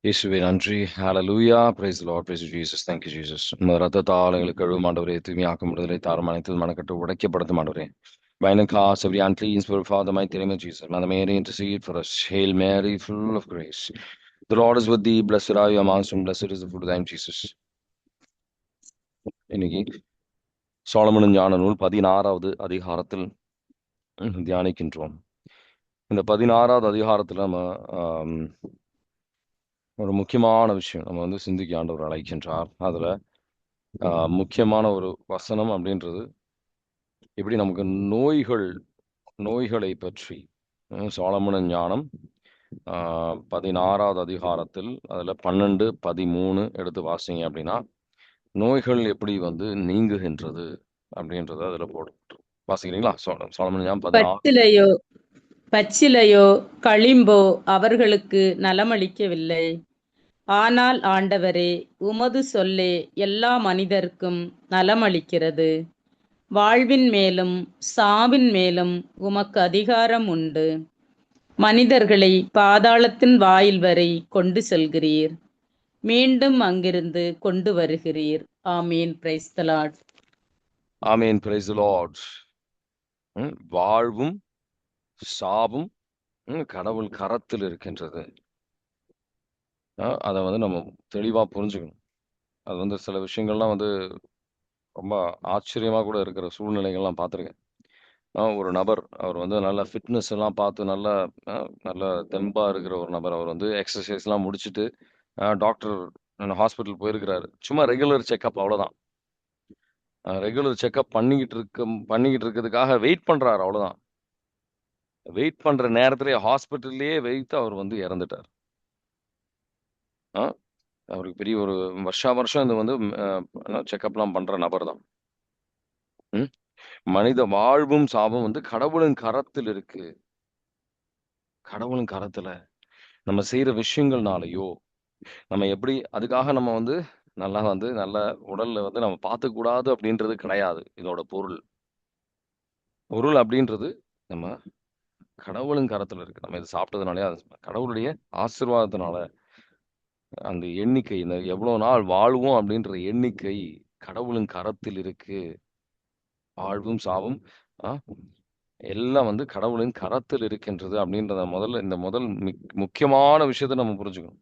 இயேசுவே நன்றி. ஹalleluya. praise the lord, praise you, Jesus. thank you Jesus. உமது இரத்தத்தால் எங்களுக்கு கழுவும் ஆண்டவரே, தூய்மையாக்கும் விடுதலை தாரும், அனைத்து மனக்கட்டு உடைக்கப்படுத்தும் ஆண்டவரே. Bind and cast every unclean spirit, Father, mighty name of Jesus. Mother Mary, intercede for us. Hail Mary, full of grace. The Lord is with thee. Blessed are you amongst women, blessed is the fruit of thy womb, Jesus. இன்னைக்கு சாலமோனின் ஞான நூல் 16வது அதிகாரத்தில் தியானிக்கின்றோம். இந்த 16வது அதிகாரத்தில் நம்ம ஒரு முக்கியமான விஷயம் நம்ம வந்து சிந்திக்க ஆண்டவர் அழைக்கின்றார். அதுல முக்கியமான ஒரு வசனம் அப்படின்றது எப்படி நமக்கு நோய்களை பற்றி சாலமோனின் ஞானம் 16வது அதிகாரத்தில் அதுல 12, 13 எடுத்து வாசிங்க அப்படின்னா நோய்கள் எப்படி வந்து நீங்குகின்றது அப்படின்றத அதுல போட்டு வாசிக்கிறீங்களா? சாலமோனின் ஞானம் 16. பச்சிலையோ களிம்போ அவர்களுக்கு நலமளிக்கவில்லை. ஆனால் ஆண்டவரே, உமது சொல்லே எல்லா மனிதருக்கும் நலமளிக்கிறது. வாழ்வின் மேலும் சாவின் மேலும் உமக்கு அதிகாரம் உண்டு. மனிதர்களை பாதாளத்தின் வாயில் வரை கொண்டு செல்கிறீர், மீண்டும் அங்கிருந்து கொண்டு வருகிறீர். ஆமீன். Praise the Lord. ஆமீன். Praise the Lord. வாழ்வும் சாவும் கடவுள் கரத்தில் இருக்கின்றது. அதை வந்து நம்ம தெளிவா புரிஞ்சுக்கணும். அது வந்து சில விஷயங்கள்லாம் வந்து ரொம்ப ஆச்சரியமா கூட இருக்கிற சூழ்நிலைகள்லாம் பார்த்துருக்கேன். ஒரு நபர் அவர் வந்து நல்ல ஃபிட்னஸ் எல்லாம் பார்த்து நல்ல தெம்பா இருக்கிற ஒரு நபர். அவர் வந்து எக்ஸசைஸ்லாம் முடிச்சுட்டு டாக்டர் ஹாஸ்பிட்டல் போயிருக்கிறாரு. சும்மா ரெகுலர் செக்அப், அவ்வளோதான். ரெகுலர் செக்அப் பண்ணிக்கிட்டு இருக்கிறதுக்காக வெயிட் பண்றாரு, அவ்வளோதான். வெயிட் பண்ற நேரத்திலே ஹாஸ்பிட்டல்லையே வைத்து அவர் வந்து இறந்துட்டார். அவருக்கு பெரிய ஒரு வருஷம் இந்த வந்து செக்அப்லாம் பண்ற நபர் தான். மனித வாழ்வும் சாவும் வந்து கடவுளின் கரத்தில் இருக்கு. கடவுளின் கரத்துல நம்ம செய்யற விஷயங்கள்னாலயோ நம்ம எப்படி அதுக்காக நம்ம வந்து நல்ல உடல்ல வந்து நம்ம பார்த்துக்க கூடாது அப்படின்றது கிடையாது. இதோட பொருள் அப்படின்றது நம்ம கடவுளின் கரத்துல இருக்கு. நம்ம இதை சாப்பிட்டதுனாலே கடவுளுடைய ஆசீர்வாதத்தினால அந்த எண்ணிக்கை, இந்த எவ்வளவு நாள் வாழ்வோம் அப்படின்ற எண்ணிக்கை கடவுளின் கரத்தில் இருக்கு. வாழ்வும் சாவும் எல்லாம் வந்து கடவுளின் கரத்தில் இருக்கின்றது அப்படின்றத இந்த முதல் முக்கியமான விஷயத்தை நம்ம புரிஞ்சுக்கணும்.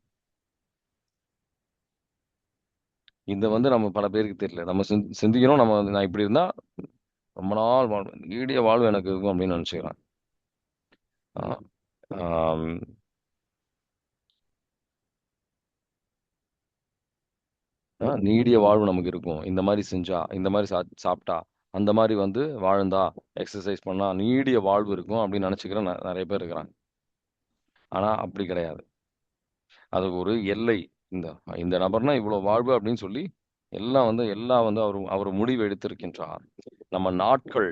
இந்த வந்து நம்ம பல பேருக்கு தெரியல. நம்ம சிந்திக்கணும். நான் இப்படி இருந்தா ரொம்ப நாள் வாழ்வேன், நீடிய வாழ்வு எனக்கு இருக்கும் அப்படின்னு நினைச்சுக்கிறேன். நீடிய வாழ்வு நமக்கு இருக்கும். இந்த மாதிரி செஞ்சா, இந்த மாதிரி சாப்பிட்டா, அந்த மாதிரி வந்து வாழ்ந்தா, எக்ஸசைஸ் பண்ணா நீடிய வாழ்வு இருக்கும் அப்படின்னு நினைச்சுக்கிற நிறைய பேர் இருக்கிறாங்க. ஆனா அப்படி கிடையாது. அது ஒரு எல்லை. இந்த இந்த நபர்னா இவ்வளவு வாழ்வு அப்படின்னு சொல்லி எல்லாம் வந்து அவர் முடிவு எடுத்திருக்கின்றார். நம்ம நாட்கள்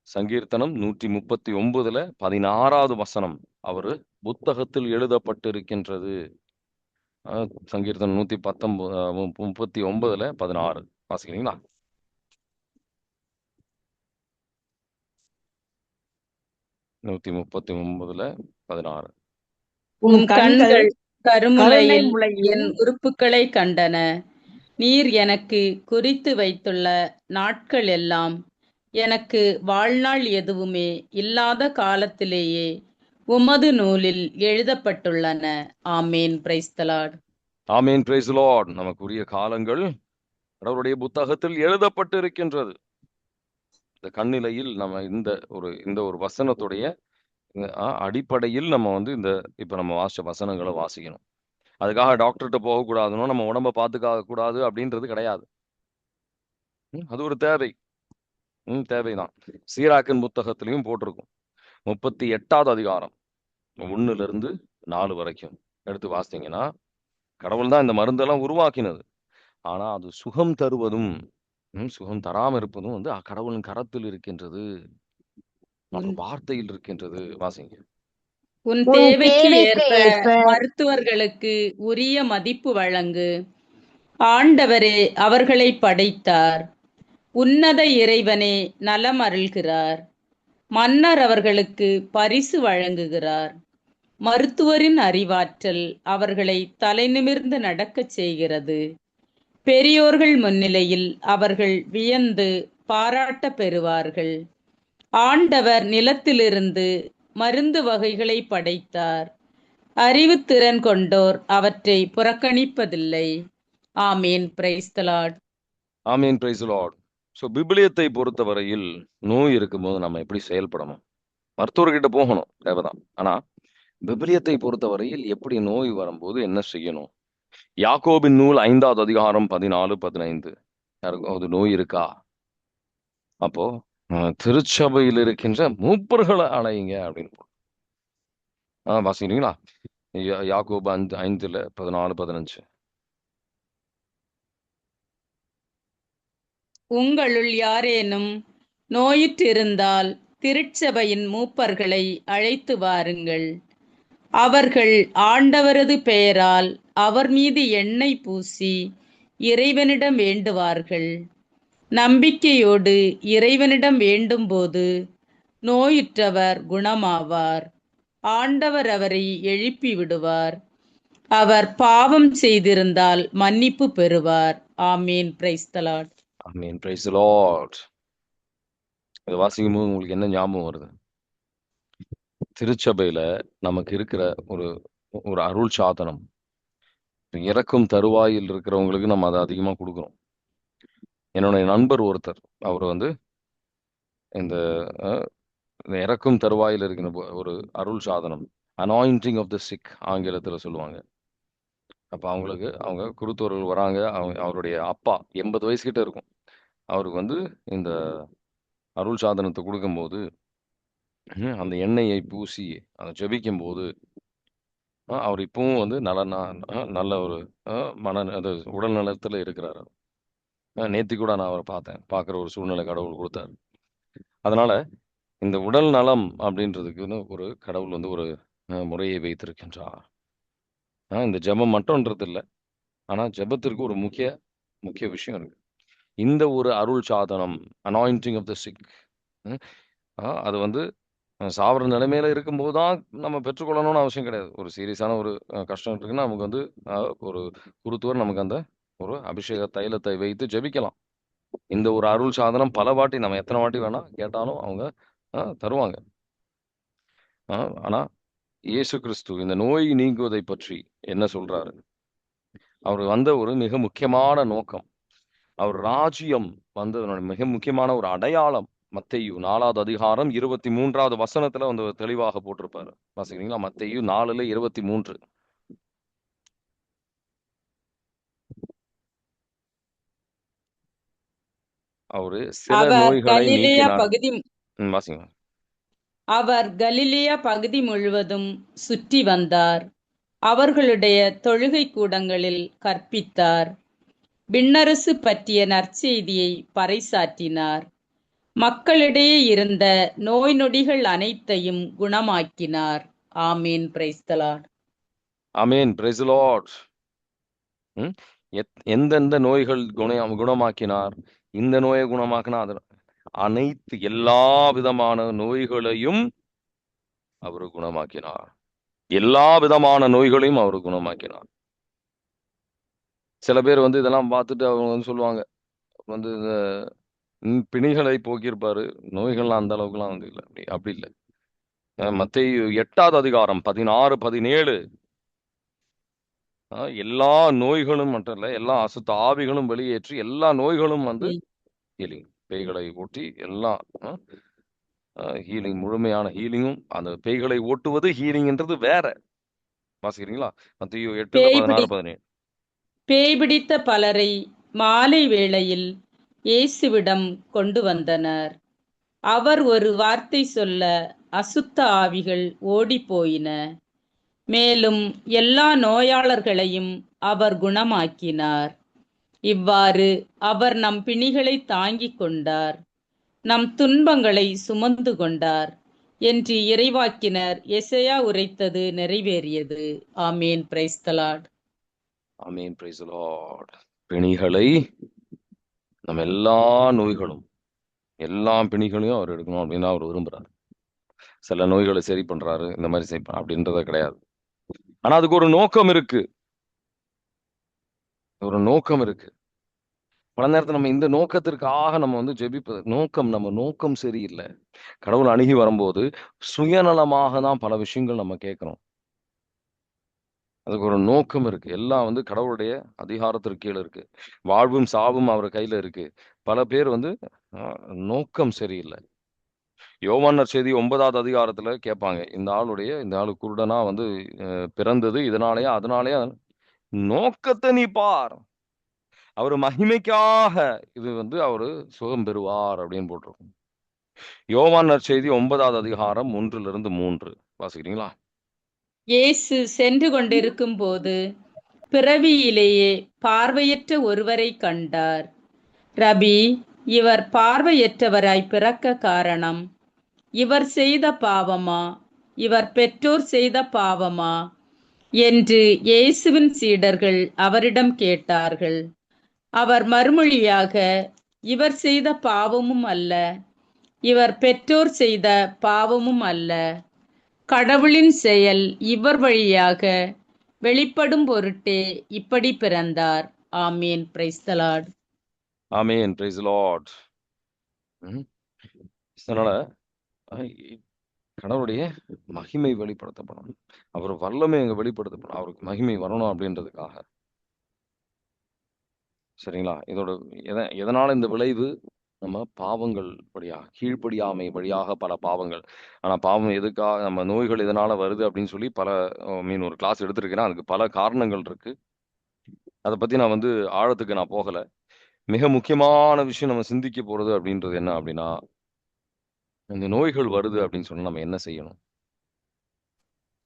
சங்கீர்த்தனம் 139 16வது வசனம் அவரு புத்தகத்தில் எழுதப்பட்டிருக்கின்றது. சங்கீர்த்தனம் 139 16 வாசிக்கிறீங்களா? நூத்தி 139:16. உம் கண்கள் கருமுலையில் என் உறுப்புகளை கண்டன. நீர் எனக்கு குறித்து வைத்துள்ள நாட்கள் எல்லாம் எனக்கு வாழ்நாள் எதுவுமே இல்லாத காலத்திலேயே உமது நூலில் எழுதப்பட்டுள்ளன. ஆமேன். Praise the Lord. ஆமேன். Praise the Lord. நமக்குரிய காலங்கள் கடவுளுடைய புத்தகத்தில் எழுதப்பட்டு இருக்கின்றது. இந்த கண்ணிலையில் நம்ம இந்த ஒரு வசனத்துடைய அடிப்படையில் நம்ம வந்து இப்ப நம்ம வாசிச்ச வசனங்களை வாசிக்கணும். அதுக்காக டாக்டர்கிட்ட போகக்கூடாதுன்னு, நம்ம உடம்ப பார்த்துக்க கூடாது அப்படின்றது கிடையாது. அது ஒரு தேவைதான். சீராக்கின் புத்தகத்திலையும் போட்டிருக்கும். 38வது அதிகாரம் 1 4 வரைக்கும் எடுத்து வாசித்தீங்கன்னா, கடவுள் தான் இந்த மருந்தெல்லாம் உருவாக்கினது. ஆனா அது சுகம் தருவதும் சுகம் தராம இருப்பதும் வந்து கடவுளின் கரத்தில் இருக்கின்றது, வார்த்தையில் இருக்கின்றது. வாசிங்க. உன் தேவைக்கு ஏற்ப மருத்துவர்களுக்கு உரிய மதிப்பு வழங்கு. ஆண்டவரே அவர்களை படைத்தார். உன்னத இறைவனே நலம் அருள்கிறார். மன்னர் அவர்களுக்கு பரிசு வழங்குகிறார். மருத்துவரின் அறிவாற்றல் அவர்களை தலைநிமிர்ந்து நடக்கச் செய்கிறது. பெரியோர்கள் முன்னிலையில் அவர்கள் வியந்து பாராட்ட பெறுவார்கள். ஆண்டவர் நிலத்திலிருந்து மருந்து வகைகளை படைத்தார். அறிவுத்திறன் கொண்டோர் அவற்றை புறக்கணிப்பதில்லை. ஆமீன். Praise the Lord. ஆமீன். Praise the Lord. ஸோ பிபிலியத்தை பொறுத்தவரையில் நோய் இருக்கும்போது நம்ம எப்படி செயல்படணும்? மருத்துவர்கிட்ட போகணும், தேவைதான். ஆனா விபிலியத்தை பொறுத்தவரையில் எப்படி நோய் வரும்போது என்ன செய்யணும்? யாக்கோபின் நூல் 5வது அதிகாரம் 14-15. யாருக்காவது நோய் இருக்கா? அப்போ திருச்சபையில் இருக்கின்ற மூப்பர்களை அலையுங்க அப்படின்னு வாசிக்கிறீங்களா? யாக்கோபு 5:14-15. உங்களுள் யாரேனும் நோயுற்றிருந்தால் திருச்சபையின் மூப்பர்களை அழைத்து வாருங்கள். அவர்கள் ஆண்டவரது பெயரால் அவர் மீது எண்ணெய் பூசி இறைவனிடம் வேண்டுவார்கள். நம்பிக்கையோடு இறைவனிடம் வேண்டும்போது நோயுற்றவர் குணமாவார். ஆண்டவர் அவரை எழுப்பி விடுவார். அவர் பாவம் செய்திருந்தால் மன்னிப்பு பெறுவார். ஆமீன். Praise the Lord. ஆமீன். Praise the Lord. இதை வாசிக்கும் போது உங்களுக்கு என்ன ஞாபகம் வருது? திருச்சபையில நமக்கு இருக்கிற ஒரு ஒரு அருள் சாதனம், இறக்கும் தருவாயில் இருக்கிறவங்களுக்கு நம்ம அதை அதிகமா கொடுக்குறோம். என்னுடைய நண்பர் ஒருத்தர், அவர் இந்த இறக்கும் தருவாயில் இருக்கிற ஒரு அருள் சாதனம், அனாயிண்டிங் ஆஃப் த சிக் ஆங்கிலத்துல சொல்லுவாங்க. அப்ப அவங்க குருத்தோர்கள் வராங்க. அவருடைய அப்பா 80 வயசு கிட்ட இருக்கும். அவருக்கு இந்த அருள் சாதனத்தை கொடுக்கும்போது அந்த எண்ணெயை பூசி அதை ஜெபிக்கும் போது அவர் இப்பவும் நல்ல ஒரு அது உடல் நலத்துல இருக்கிறாரு. நேத்தி கூட நான் அவரை பார்க்குற ஒரு சூழ்நிலை கடவுள் கொடுத்தாரு. அதனால இந்த உடல் நலம் அப்படின்றதுக்குன்னு ஒரு கடவுள் ஒரு முறையை வைத்திருக்கின்றார். இந்த ஜெபம் மட்டும்ன்றது இல்லை, ஆனா ஜெபத்திற்கு ஒரு முக்கிய விஷயம் இருக்கு. இந்த ஒரு அருள் சாதனம், அனாயிண்டிங் ஆஃப் த சிக், அது சாவர நிலைமையில இருக்கும்போது தான் நம்ம பெற்றுக்கொள்ளணும்னு அவசியம் கிடையாது. ஒரு சீரியஸான ஒரு கஷ்டம் இருக்குன்னா நமக்கு ஒரு குருத்துவர் நமக்கு அந்த ஒரு அபிஷேக தைலத்தை வைத்து ஜெபிக்கலாம். இந்த ஒரு அருள் சாதனம் பல வாட்டி நம்ம எத்தனை வாட்டி வேணா கேட்டாலும் அவங்க தருவாங்க. ஆனா இயேசு கிறிஸ்து இந்த நோய் நீங்குவதை பற்றி என்ன சொல்றாரு? அவர் ஒரு மிக முக்கியமான நோக்கம், அவர் ராஜ்யம் மிக முக்கியமான ஒரு அடையாளம். மத்தேயு 4வது அதிகாரம் 23வது வசனத்துல தெளிவாக போட்டிருப்பாரு. வாசிக்கிறீங்களா? மத்தேயு 4:23. அவரு சில நோய்களை நீக்கினார். வாசிங்க. அவர் கலிலேயா பகுதி முழுவதும் சுற்றி வந்தார். அவர்களுடைய தொழுகை கூடங்களில் கற்பித்தார். விண்ணரசு பற்றிய நற்செய்தியை பறைசாற்றினார். மக்களிடையே இருந்த நோய் நொடிகள் அனைத்தையும் குணமாக்கினார். ஆமீன். Praise the Lord. ஆமீன். Praise the Lord. எந்தெந்த நோய்கள் குணமாக்கினார்? இந்த நோயை குணமாக்கினார். அனைத்து எல்லா விதமான நோய்களையும் அவர் குணமாக்கினார். எல்லா விதமான நோய்களையும் அவர் குணமாக்கினார். சில பேர் இதெல்லாம் பார்த்துட்டு அவங்க சொல்லுவாங்க, பிணிகளை போக்கியிருப்பாரு, நோய்கள்லாம் அந்த அளவுக்குலாம் இல்லை. அப்படி இல்லை. மத்தேயு 8வது அதிகாரம் 16-17. எல்லா நோய்களும் மட்டும் இல்ல, எல்லா அசுத்த ஆவிகளும் வெளியேற்றி எல்லா நோய்களும் ஹீலிங், பேய்களை ஓட்டி எல்லாம் ஹீலிங், முழுமையான ஹீலிங்கும். அந்த பேய்களை ஓட்டுவது ஹீலிங்ன்றது வேற. வாசிக்கிறீங்களா? மத்தேயு 8:16-17. பேய் பிடித்த பலரை மாலை வேளையில் இயேசுவிடம் கொண்டு வந்தனர். அவர் ஒரு வார்த்தை சொல்ல அசுத்த ஆவிகள் ஓடி போயின. மேலும் எல்லா நோயாளர்களையும் அவர் குணமாக்கினார். இவ்வாறு அவர் நம் பிணிகளை தாங்கிக் கொண்டார், நம் துன்பங்களை சுமந்து கொண்டார் என்று இறைவாக்கினர் எசையா உரைத்தது நிறைவேறியது. ஆமீன். Praise the Lord. ஆமீன். Praise the Lord. பிணிகளை, நம்ம எல்லா நோய்களும் எல்லா பிணிகளையும் அவர் எடுக்கணும் அப்படின்னு அவர் விரும்புறார். சில நோய்களை சரி பண்றாரு, இந்த மாதிரி சரி அப்படின்றத கிடையாது. ஆனா அதுக்கு ஒரு நோக்கம் இருக்கு, ஒரு நோக்கம் இருக்கு. பல நேரத்துல நம்ம இந்த நோக்கத்திற்காக நம்ம வந்து ஜெபிப்பது நம்ம நோக்கம் சரியில்லை. கடவுள் அணுகி வரும்போது சுயநலமாக தான் பல விஷயங்கள் நம்ம கேட்கிறோம். அதுக்கு ஒரு நோக்கம் இருக்கு. எல்லாம் வந்து கடவுளுடைய அதிகாரத்திற்கு கீழ இருக்கு. வாழ்வும் சாவும் அவர் கையில இருக்கு. பல பேர் வந்து அ நோக்கம் சரியில்ல. யோவான் நற்செய்தி 9வது அதிகாரத்துல கேட்பாங்க. இந்த ஆளு குருடனா வந்து பிறந்தது இதனாலயா, அதனாலயா? நோக்கத்த நீ பார். அவரு மகிமைக்காக இது வந்து அவரு சுகம் பெறுவார் அப்படின்னு போட்டிருக்கும். யோவான் நற்செய்தி 9வது அதிகாரம் 1லிருந்து 3 வாசிக்கிறீங்களா? இயேசு சென்று கொண்டிருக்கும்போது பிறவியிலேயே பார்வையற்ற ஒருவரை கண்டார். ரபி, இவர் பார்வையற்றவராய் பிறக்க காரணம், இவர் செய்த பாவமா, இவர் பெற்றோர் செய்த பாவமா என்று இயேசுவின் சீடர்கள் அவரிடம் கேட்டார்கள். அவர் மறுமொழியாக, இவர் செய்த பாவமும் அல்ல, இவர் பெற்றோர் செய்த பாவமும் அல்ல, கடவுளின் செயல் இவர் வழியாக வெளிப்படும் பொருட்டே இப்படி பிறந்தார். ஆமீன். Praise the Lord. Amen. Price the Lord. ம். அதனால அ இ கடவுளுடைய மகிமை வெளிப்படுத்தப்படணும். அவர் வல்லமை அங்க வெளிப்படுத்தப்படும். அவருக்கு மகிமை வரணும் அப்படின்றதுக்காக. சரிங்களா? இதோட எதனால இந்த விளைவு? நம்ம பாவங்கள் வழியாக, கீழ்ப்படியாமை வழியாக பல பாவங்கள். ஆனா பாவம் எதுக்காக, நம்ம நோய்கள் எதனால வருது அப்படின்னு சொல்லி பல ஒரு கிளாஸ் எடுத்திருக்கிறேன். அதுக்கு பல காரணங்கள் இருக்கு. அத பத்தி நான் வந்து ஆழத்துக்கு நான் போகல. மிக முக்கியமான விஷயம் நம்ம சிந்திக்க போறது அப்படின்றது என்ன அப்படின்னா, இந்த நோய்கள் வருது அப்படின்னு சொன்னா நம்ம என்ன செய்யணும்?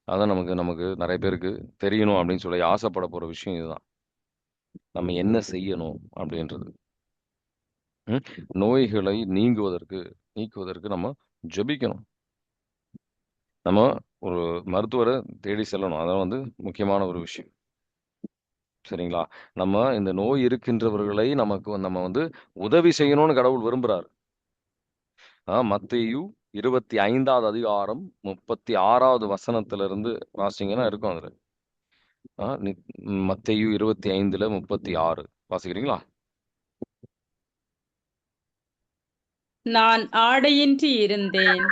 அதான் நமக்கு நமக்கு நெறைய பேருக்கு தெரியணும் அப்படின்னு சொல்லி ஆசைப்பட போற விஷயம் இதுதான். நம்ம என்ன செய்யணும் அப்படின்றது. ம். நோய்களை நீக்குவதற்கு நம்ம ஜெபிக்கணும். நம்ம ஒரு மருத்துவர தேடி செல்லணும். அதான் வந்து முக்கியமான ஒரு விஷயம். சரிங்களா? நம்ம இந்த நோய் இருக்கின்றவர்களை நம்ம வந்து உதவி செய்யணும்னு கடவுள் விரும்புறாரு. மத்தேயு 25வது அதிகாரம் 36வது வசனத்திலிருந்து வாசிச்சீங்கன்னா இருக்கும் அதுல. ஆ நி மத்தேயு 25:36 வாசிக்கிறீங்களா? நான் ஆடையின்றி இருந்தேன்,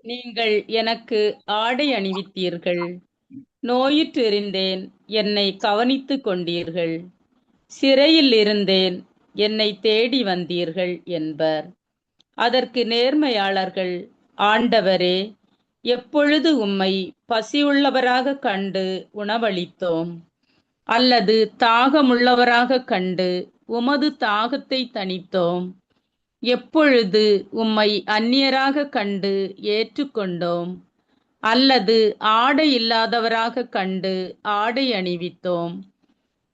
நீங்கள் எனக்கு ஆடை அணிவித்தீர்கள். நோயுற்றிருந்தேன், என்னை கவனித்துக் கொண்டீர்கள். சிறையில் இருந்தேன், என்னை தேடி வந்தீர்கள் என்பர். அதற்கு நேர்மையாளர்கள், ஆண்டவரே, எப்பொழுது உம்மை பசியுள்ளவராக கண்டு உணவளித்தோம், அல்லது தாகமுள்ளவராக கண்டு உமது தாகத்தை தணித்தோம்? எப்பொழுது உம்மை அந்நியராக கண்டு ஏற்றுக்கொண்டோம், அல்லது ஆடை இல்லாதவராக கண்டு ஆடை அணிவித்தோம்?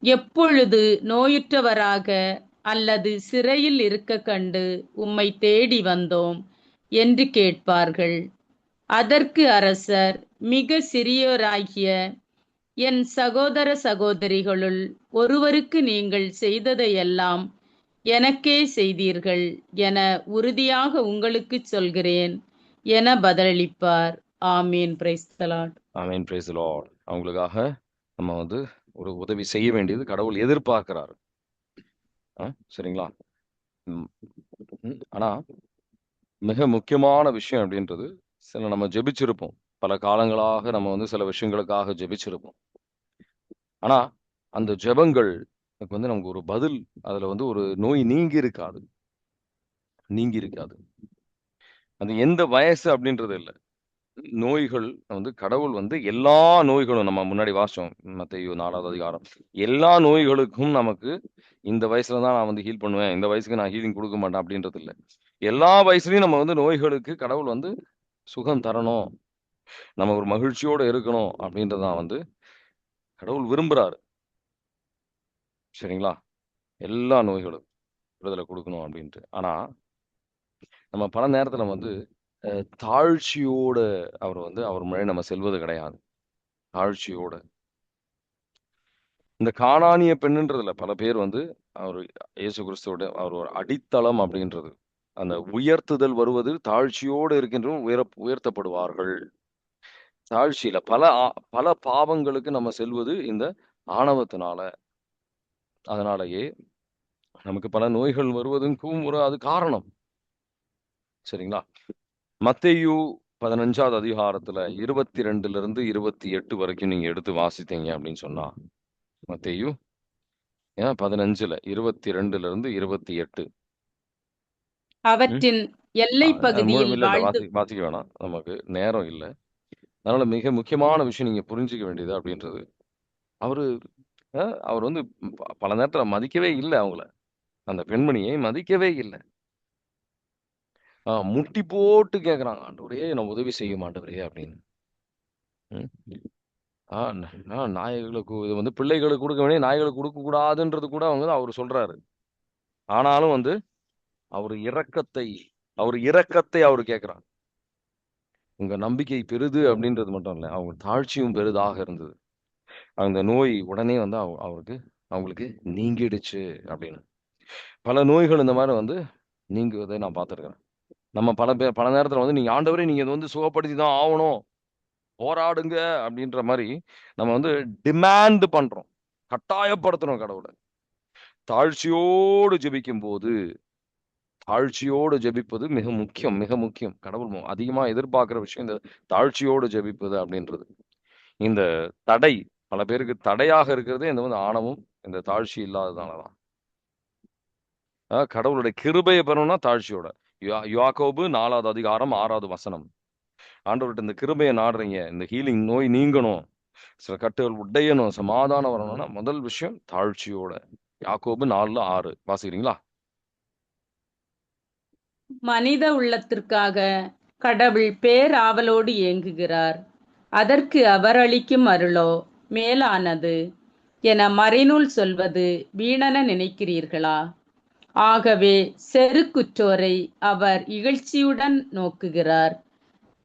எப்பொழுது நோயுற்றவராக அல்லது சிறையில் இருக்க கண்டு உம்மை தேடி வந்தோம் என்று கேட்பார்கள். அதற்கு அரசர், மிக சிறியோராகிய என் சகோதர சகோதரிகளுள் ஒருவருக்கு நீங்கள் செய்ததையெல்லாம் எனக்கே செய்தீர்கள் என உறுதியாக உங்களுக்குச் சொல்கிறேன் என பதிலளிப்பார். ஆமீன். Praise the Lord. Amen. Price the Lord. அவங்களுக்காக நம்ம வந்து ஒரு உதவி செய்ய வேண்டியது கடவுள் எதிர்பார்க்கிறாரு. ஆ சரிங்களா? ம். ஆனா மிக முக்கியமான விஷயம் அப்படின்றது, நம்ம ஜெபிச்சிருப்போம். பல காலங்களாக நம்ம வந்து சில விஷயங்களுக்காக ஜெபிச்சிருப்போம். ஆனா, அந்த ஜெபங்கள் வந்து நமக்கு ஒரு பதில், அதுல வந்து ஒரு நோய் நீங்கி இருக்காது. நீங்கி இருக்காது. அது எந்த வயசு அப்படின்றது இல்ல. நோய்கள் வந்து கடவுள் வந்து எல்லா நோய்களும் நம்ம முன்னாடி வாசிச்சோம். மத்தேயு 4வது அதிகாரம். எல்லா நோய்களுக்கும் நமக்கு இந்த வயசுல தான் நான் வந்து ஹீல் பண்ணுவேன். இந்த வயசுக்கு நான் ஹீலிங் குடுக்க மாட்டேன் அப்படின்றது இல்ல. எல்லா வயசுலயும் நம்ம வந்து நோய்களுக்கு கடவுள் வந்து சுகம் தரணும். நம்ம ஒரு மகிழ்ச்சியோட இருக்கணும் அப்படின்றத தான் வந்து கடவுள் விரும்புறாரு. சரிங்களா? எல்லா நோய்களும் விடுதலை குடுக்கணும் அப்படின்ட்டு. ஆனா, நம்ம பல நேரத்துல வந்து அ தாழ்ச்சியோட அவர் முன்னாடி நம்ம செல்வது கிடையாது. தாழ்ச்சியோட. இந்த கானானிய பெண்ணுன்றதுல பல பேர் வந்து அவரு இயேசு கிறிஸ்துவோட அவர் ஒரு அடித்தளம் அப்படின்றது. அந்த உயர்த்துதல் வருவது தாழ்ச்சியோடு இருக்கின்றவங்க உயர்த்தப்படுவார்கள். தாழ்ச்சியில பல பாவங்களுக்கு நம்ம செல்வது இந்த ஆணவத்தினால. அதனாலயே நமக்கு பல நோய்கள் வருவதற்கும் அது காரணம். சரிங்களா? மத்தேயு 15வது அதிகாரத்துல 22 28 வரைக்கும் நீங்க எடுத்து வாசித்தீங்க அப்படின்னு சொன்னா, மத்தேயு 15ல 22 28. அவற்றின் எல்லை பகுதியில் இல்ல இல்ல வாழ்ந்து வாசிக்க வேணாம், நமக்கு நேரம் இல்லை. அதனால மிக முக்கியமான விஷயம் நீங்க புரிஞ்சுக்க வேண்டியது அப்படின்றது, அவரு அவர் வந்து பல நேரத்துல மதிக்கவே இல்லை அவங்கள, அந்த பெண்மணியை மதிக்கவே இல்லை. முட்டி போட்டு கேக்குறாங்க, ஆண்டவரே நான் உதவி செய்ய மாட்டவரே அப்படின்னு. நாய்களுக்கு இது வந்து பிள்ளைகளுக்கு கொடுக்க வேண்டிய நாய்களுக்கு கொடுக்க கூடாதுன்றது கூட அவங்க அவர் சொல்றாரு. ஆனாலும் வந்து அவர் இரக்கத்தை அவர் கேட்கிறார். உங்க நம்பிக்கை பெரிது அப்படின்றது மட்டும் இல்லை, அவங்க தாழ்ச்சியும் பெரிதாக இருந்தது. அந்த நோய் உடனே வந்து அவங்களுக்கு நீங்கிடுச்சு அப்படின்னு. பல நோய்கள் இந்த மாதிரி வந்து நீங்குவதை நான் பார்த்துருக்கிறேன். நம்ம பல நேரத்துல வந்து நீங்க ஆண்டவரே நீங்க இதை வந்து சுகப்படுத்தி தான் ஆகணும், போராடுங்க அப்படின்ற மாதிரி நம்ம வந்து டிமாண்ட் பண்றோம், கட்டாயப்படுத்துறோம் கடவுளை. தாழ்ச்சியோடு ஜெபிப்பது மிக முக்கியம், மிக முக்கியம். கடவுள் அதிகமா எதிர்பார்க்கிற விஷயம் இந்த தாழ்ச்சியோடு ஜெபிப்பது அப்படின்றது. இந்த தடை பல பேருக்கு தடையாக இருக்கிறது இந்த வந்து ஆணவம், இந்த தாழ்ச்சி இல்லாததுனாலதான். கடவுளுடைய கிருபையை பெறணும்னா தாழ்ச்சியோட. யாக்கோபு 4வது அதிகாரம் 6வது வசனம். ஆண்டவர்கிட்ட இந்த கிருபையை நாடுறீங்க, இந்த ஹீலிங், நோய் நீங்கணும், சில கட்டுகள் உடையணும், சமாதானம் வரணும்னா முதல் விஷயம் தாழ்ச்சியோட. யாக்கோபு 4:6 வாசிக்கிறீங்களா? மனித உள்ளத்திற்காக கடவுள் பேராவலோடு ஏங்குகிறார். அதற்கு அவர் அளிக்கும் அருளோ மேலானது என மறைநூல் சொல்வது வீணென நினைக்கிறீர்களா? ஆகவே செருக்குற்றோரை அவர் இகழ்ச்சியுடன் நோக்குகிறார்,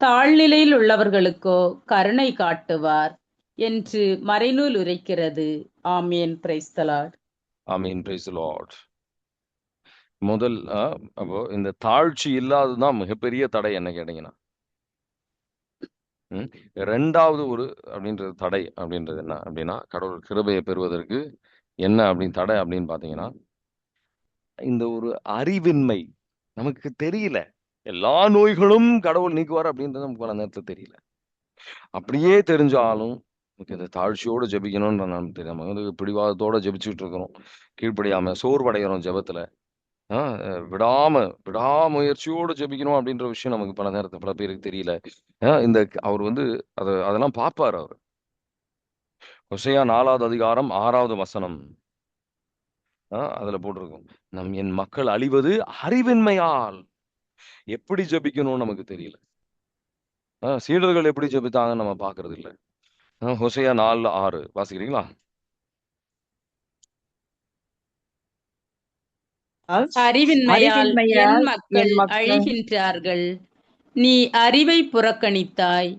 தாழ்நிலையில் உள்ளவர்களுக்கோ கருணை காட்டுவார் என்று மறைநூல் உரைக்கிறது. ஆமேன். Praise the Lord. ஆமீன். Praise the Lord. முதல் அப்போ இந்த தாழ்ச்சி இல்லாததுதான் மிகப்பெரிய தடை என்ன கேட்டீங்கன்னா. ரெண்டாவது ஒரு அப்படின்றது தடை அப்படின்றது என்ன அப்படின்னா, கடவுள் கிருபையை பெறுவதற்கு என்ன அப்படின்னு தடை அப்படின்னு பாத்தீங்கன்னா, இந்த ஒரு அறிவின்மை. நமக்கு தெரியல எல்லா நோய்களும் கடவுள் நீக்குவார் அப்படின்றது நமக்கு பல நேரத்துல தெரியல. அப்படியே தெரிஞ்சாலும் இந்த தாழ்ச்சியோட ஜெபிக்கணும்ன்ற நமக்கு தெரியும். நம்ம வந்து பிடிவாதத்தோட ஜெபிச்சுட்டு இருக்கிறோம், கீழ்ப்படியாம சோர்வடைகிறோம் ஜெபத்துல. விடாமுயற்சியோடு ஜெபிக்கணும் அப்படின்ற விஷயம் நமக்கு பல நேரத்துல பல பேருக்கு தெரியல. இந்த அவர் வந்து அதெல்லாம் பார்ப்பார் அவர். ஹோசேயா 4வது அதிகாரம் 6வது வசனம் அதுல போட்டிருக்கும், என் மக்கள் அழிவது அறிவின்மையால். எப்படி ஜெபிக்கணும்னு நமக்கு தெரியல. சீடர்கள் எப்படி ஜெபித்தாங்கன்னு நம்ம பாக்குறது இல்ல. ஹோசேயா 4:6 வாசிக்கிறீங்களா? அறிவின்மையால் என் மக்கள் அழிகின்றார்கள். நீ அறிவை புறக்கணித்தாய்,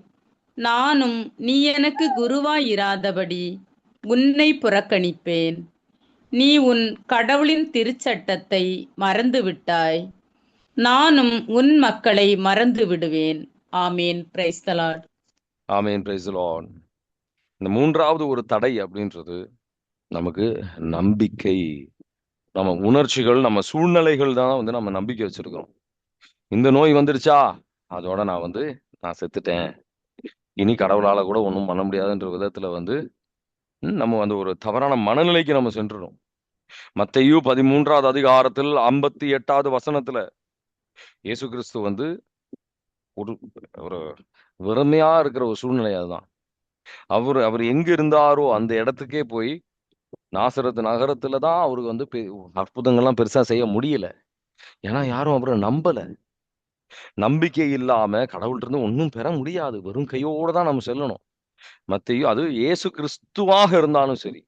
நானும் நீ எனக்கு குருவாயிராதபடி உன்னை புறக்கணிப்பேன். நீ உன் கடவுளின் திருச்சட்டத்தை மறந்து விட்டாய், நானும் உன் மக்களை மறந்து விடுவேன். ஆமேன். Praise the Lord. ஆமேன். Praise the Lord. இந்த மூன்றாவது ஒரு தடை அப்படின்றது நமக்கு நம்பிக்கை, நம்ம உணர்ச்சிகள், நம்ம சூழ்நிலைகள் தான் வந்து நம்ம நம்பிக்கை வச்சிருக்கிறோம். இந்த நோய் வந்துருச்சா, அதோட நான் செத்துட்டேன், இனி கடவுளால கூட ஒன்றும் பண்ண முடியாதுன்ற விதத்துல வந்து நம்ம வந்து ஒரு தவறான மனநிலைக்கு நம்ம சென்றுடும். மத்தேயு 13வது அதிகாரத்தில் 58வது வசனத்துல இயேசு கிறிஸ்து வந்து ஒரு வெறுமையா இருக்கிற ஒரு சூழ்நிலை. அதுதான் அவர் எங்க இருந்தாரோ அந்த இடத்துக்கே போய் நாசரத்து நகரத்துல தான் அவருக்கு வந்து அற்புதங்கள்லாம் பெருசா செய்ய முடியல. ஏன்னா யாரும் அவரை நம்பல. நம்பிக்கை இல்லாம கடவுள்கிட்ட இருந்து ஒன்றும் பெற முடியாது, வெறும் கையோட தான் நம்ம செல்லணும். மத்தேயு அது இயேசு கிறிஸ்துவாக இருந்தாலும் சரி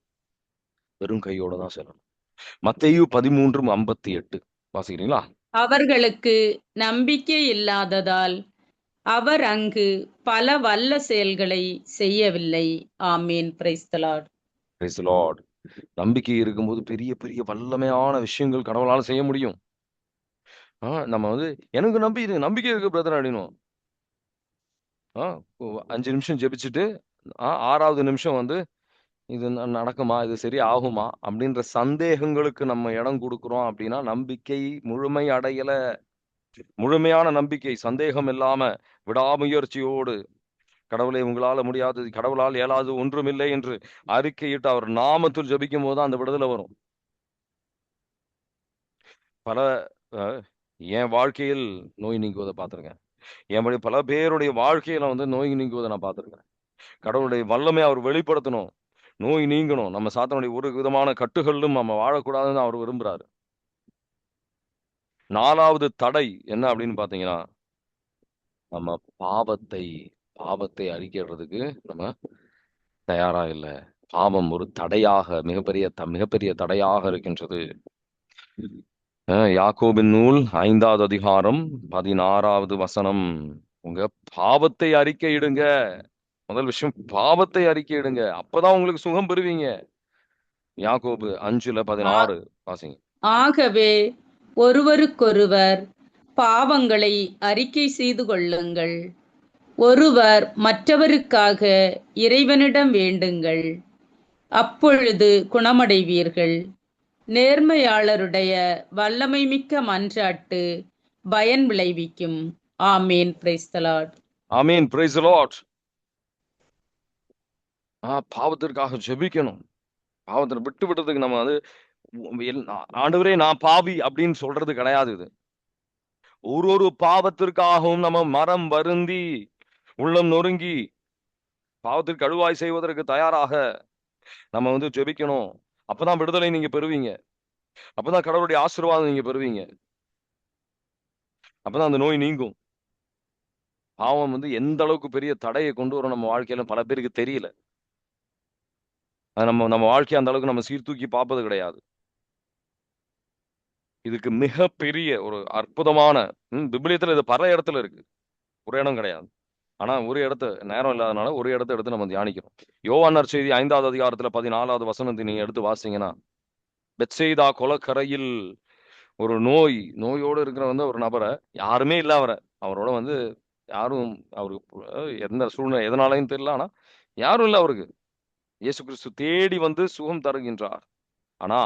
வெறும் கையோட தான் செல்லணும். மத்தேயு 13:58 வாசிக்கிறீங்களா? அவர்களுக்கு நம்பிக்கை இல்லாததால் அவர் அங்கு பல வல்ல செயல்களை செய்யவில்லை. ஆமீன். Praise the Lord. Price the Lord. நம்பிக்கை இருக்கும்போது பெரிய பெரிய வல்லமையான விஷயங்கள் கடவுளால செய்ய முடியும். நம்ம வந்து எனக்கு நம்பிக்கை இருக்கு பிரதர் அப்படின்னும். 5 நிமிஷம் ஜெபிச்சுட்டு 6வது நிமிஷம் வந்து இது நடக்குமா, இது சரி ஆகுமா அப்படின்ற சந்தேகங்களுக்கு நம்ம இடம் கொடுக்கிறோம் அப்படின்னா நம்பிக்கை முழுமை அடையல. முழுமையான நம்பிக்கை சந்தேகம் இல்லாம விடாமுயற்சியோடு கடவுளை உங்களால முடியாதது, கடவுளால் இயலாது ஒன்றுமில்லை என்று அறிக்கையிட்டு அவர் நாமத்தில் ஜெபிக்கும் போது அந்த விடுதலை வரும். பல என் வாழ்க்கையில் நோய் நீங்குவதை பார்த்திருக்கேன். என் பல பேருடைய வாழ்க்கையில வந்து நோய் நீங்குவதை நான் பார்த்திருக்கேன். கடவுளுடைய வல்லமை அவர் வெளிப்படுத்தணும், நோய் நீங்கணும், நம்ம சாத்தனுடைய ஒரு விதமான கட்டுகளிலும் நம்ம வாழக்கூடாதுன்னு அவர் விரும்புறாரு. 4வது தடை என்ன அப்படின்னு பாத்தீங்கன்னா, நம்ம பாவத்தை அறிக்கையிடுறதுக்கு நம்ம தயாரா இல்லை. பாவம் ஒரு தடையாக மிகப்பெரிய தடையாக இருக்கின்றது. யாக்கோபின் நூல் 5வது அதிகாரம் 16வது வசனம். உங்க பாவத்தை அறிக்கையிடுங்க. முதல் விஷயம் பாவத்தை அறிக்கையிடுங்க, அப்பதான் உங்களுக்கு சுகம் பெறுவீங்க. யாக்கோபு 5:16 வாசிங்க. ஆகவே ஒருவருக்கொருவர் பாவங்களை அறிக்கை செய்து கொள்ளுங்கள், ஒருவர் மற்றவருக்காக இறைவனிடம் வேண்டுங்கள், அப்பொழுது குணமடைவீர்கள். நேர்மையாளருடைய வல்லமை மிக்க மன்றாட்டு பயன் விளைவிக்கும். ஆமீன். Praise the Lord. ஆமீன். Praise the Lord. பாவத்திற்காக ஜெபிக்கணும். பாவத்தை விட்டு விடுறதுக்கு நம்ம வந்து ஆண்டவரே நான் பாவி அப்படின்னு சொல்றது கிடையாது. இது ஒரு பாவத்திற்காகவும் நம்ம மரம் வருந்தி உள்ளம் நொறுங்கி பாவத்திற்கு அழுவாய் செய்வதற்கு தயாராக நம்ம வந்து ஜெபிக்கணும். அப்பதான் விடுதலை நீங்க பெறுவீங்க. அப்பதான் கடவுளுடைய ஆசீர்வாதம் நீங்க பெறுவீங்க. அப்பதான் அந்த நோய் நீங்கும். பாவம் வந்து எந்த அளவுக்கு பெரிய தடையை கொண்டு வரும் நம்ம வாழ்க்கையில பல பேருக்கு தெரியல. நம்ம வாழ்க்கையை அந்த அளவுக்கு நம்ம சீர்தூக்கி பார்ப்பது கிடையாது. இதுக்கு மிக பெரிய ஒரு அற்புதமான விபிலியத்துல இது பல இடத்துல இருக்கு, ஒரு இடம் கிடையாது. ஆனா ஒரு இடத்த நேரம் இல்லாதனால ஒரு இடத்த எடுத்து நம்ம தியானிக்கிறோம். யோவான் நற்செய்தி 5வது அதிகாரத்துல 14வது வசனத்தை நீங்க எடுத்து வாசிங்கன்னா, பெத்செய்தா குளக்கரையில் ஒரு நோயோடு இருக்கிற வந்து ஒரு நபரை, யாருமே இல்ல அவரோட வந்து யாரும் அவருக்கு எந்த சூழ்நிலை எதனாலையும் தெரியல, ஆனா யாரும் இல்ல அவருக்கு. இயேசு கிறிஸ்து தேடி வந்து சுகம் தருகின்றார். ஆனா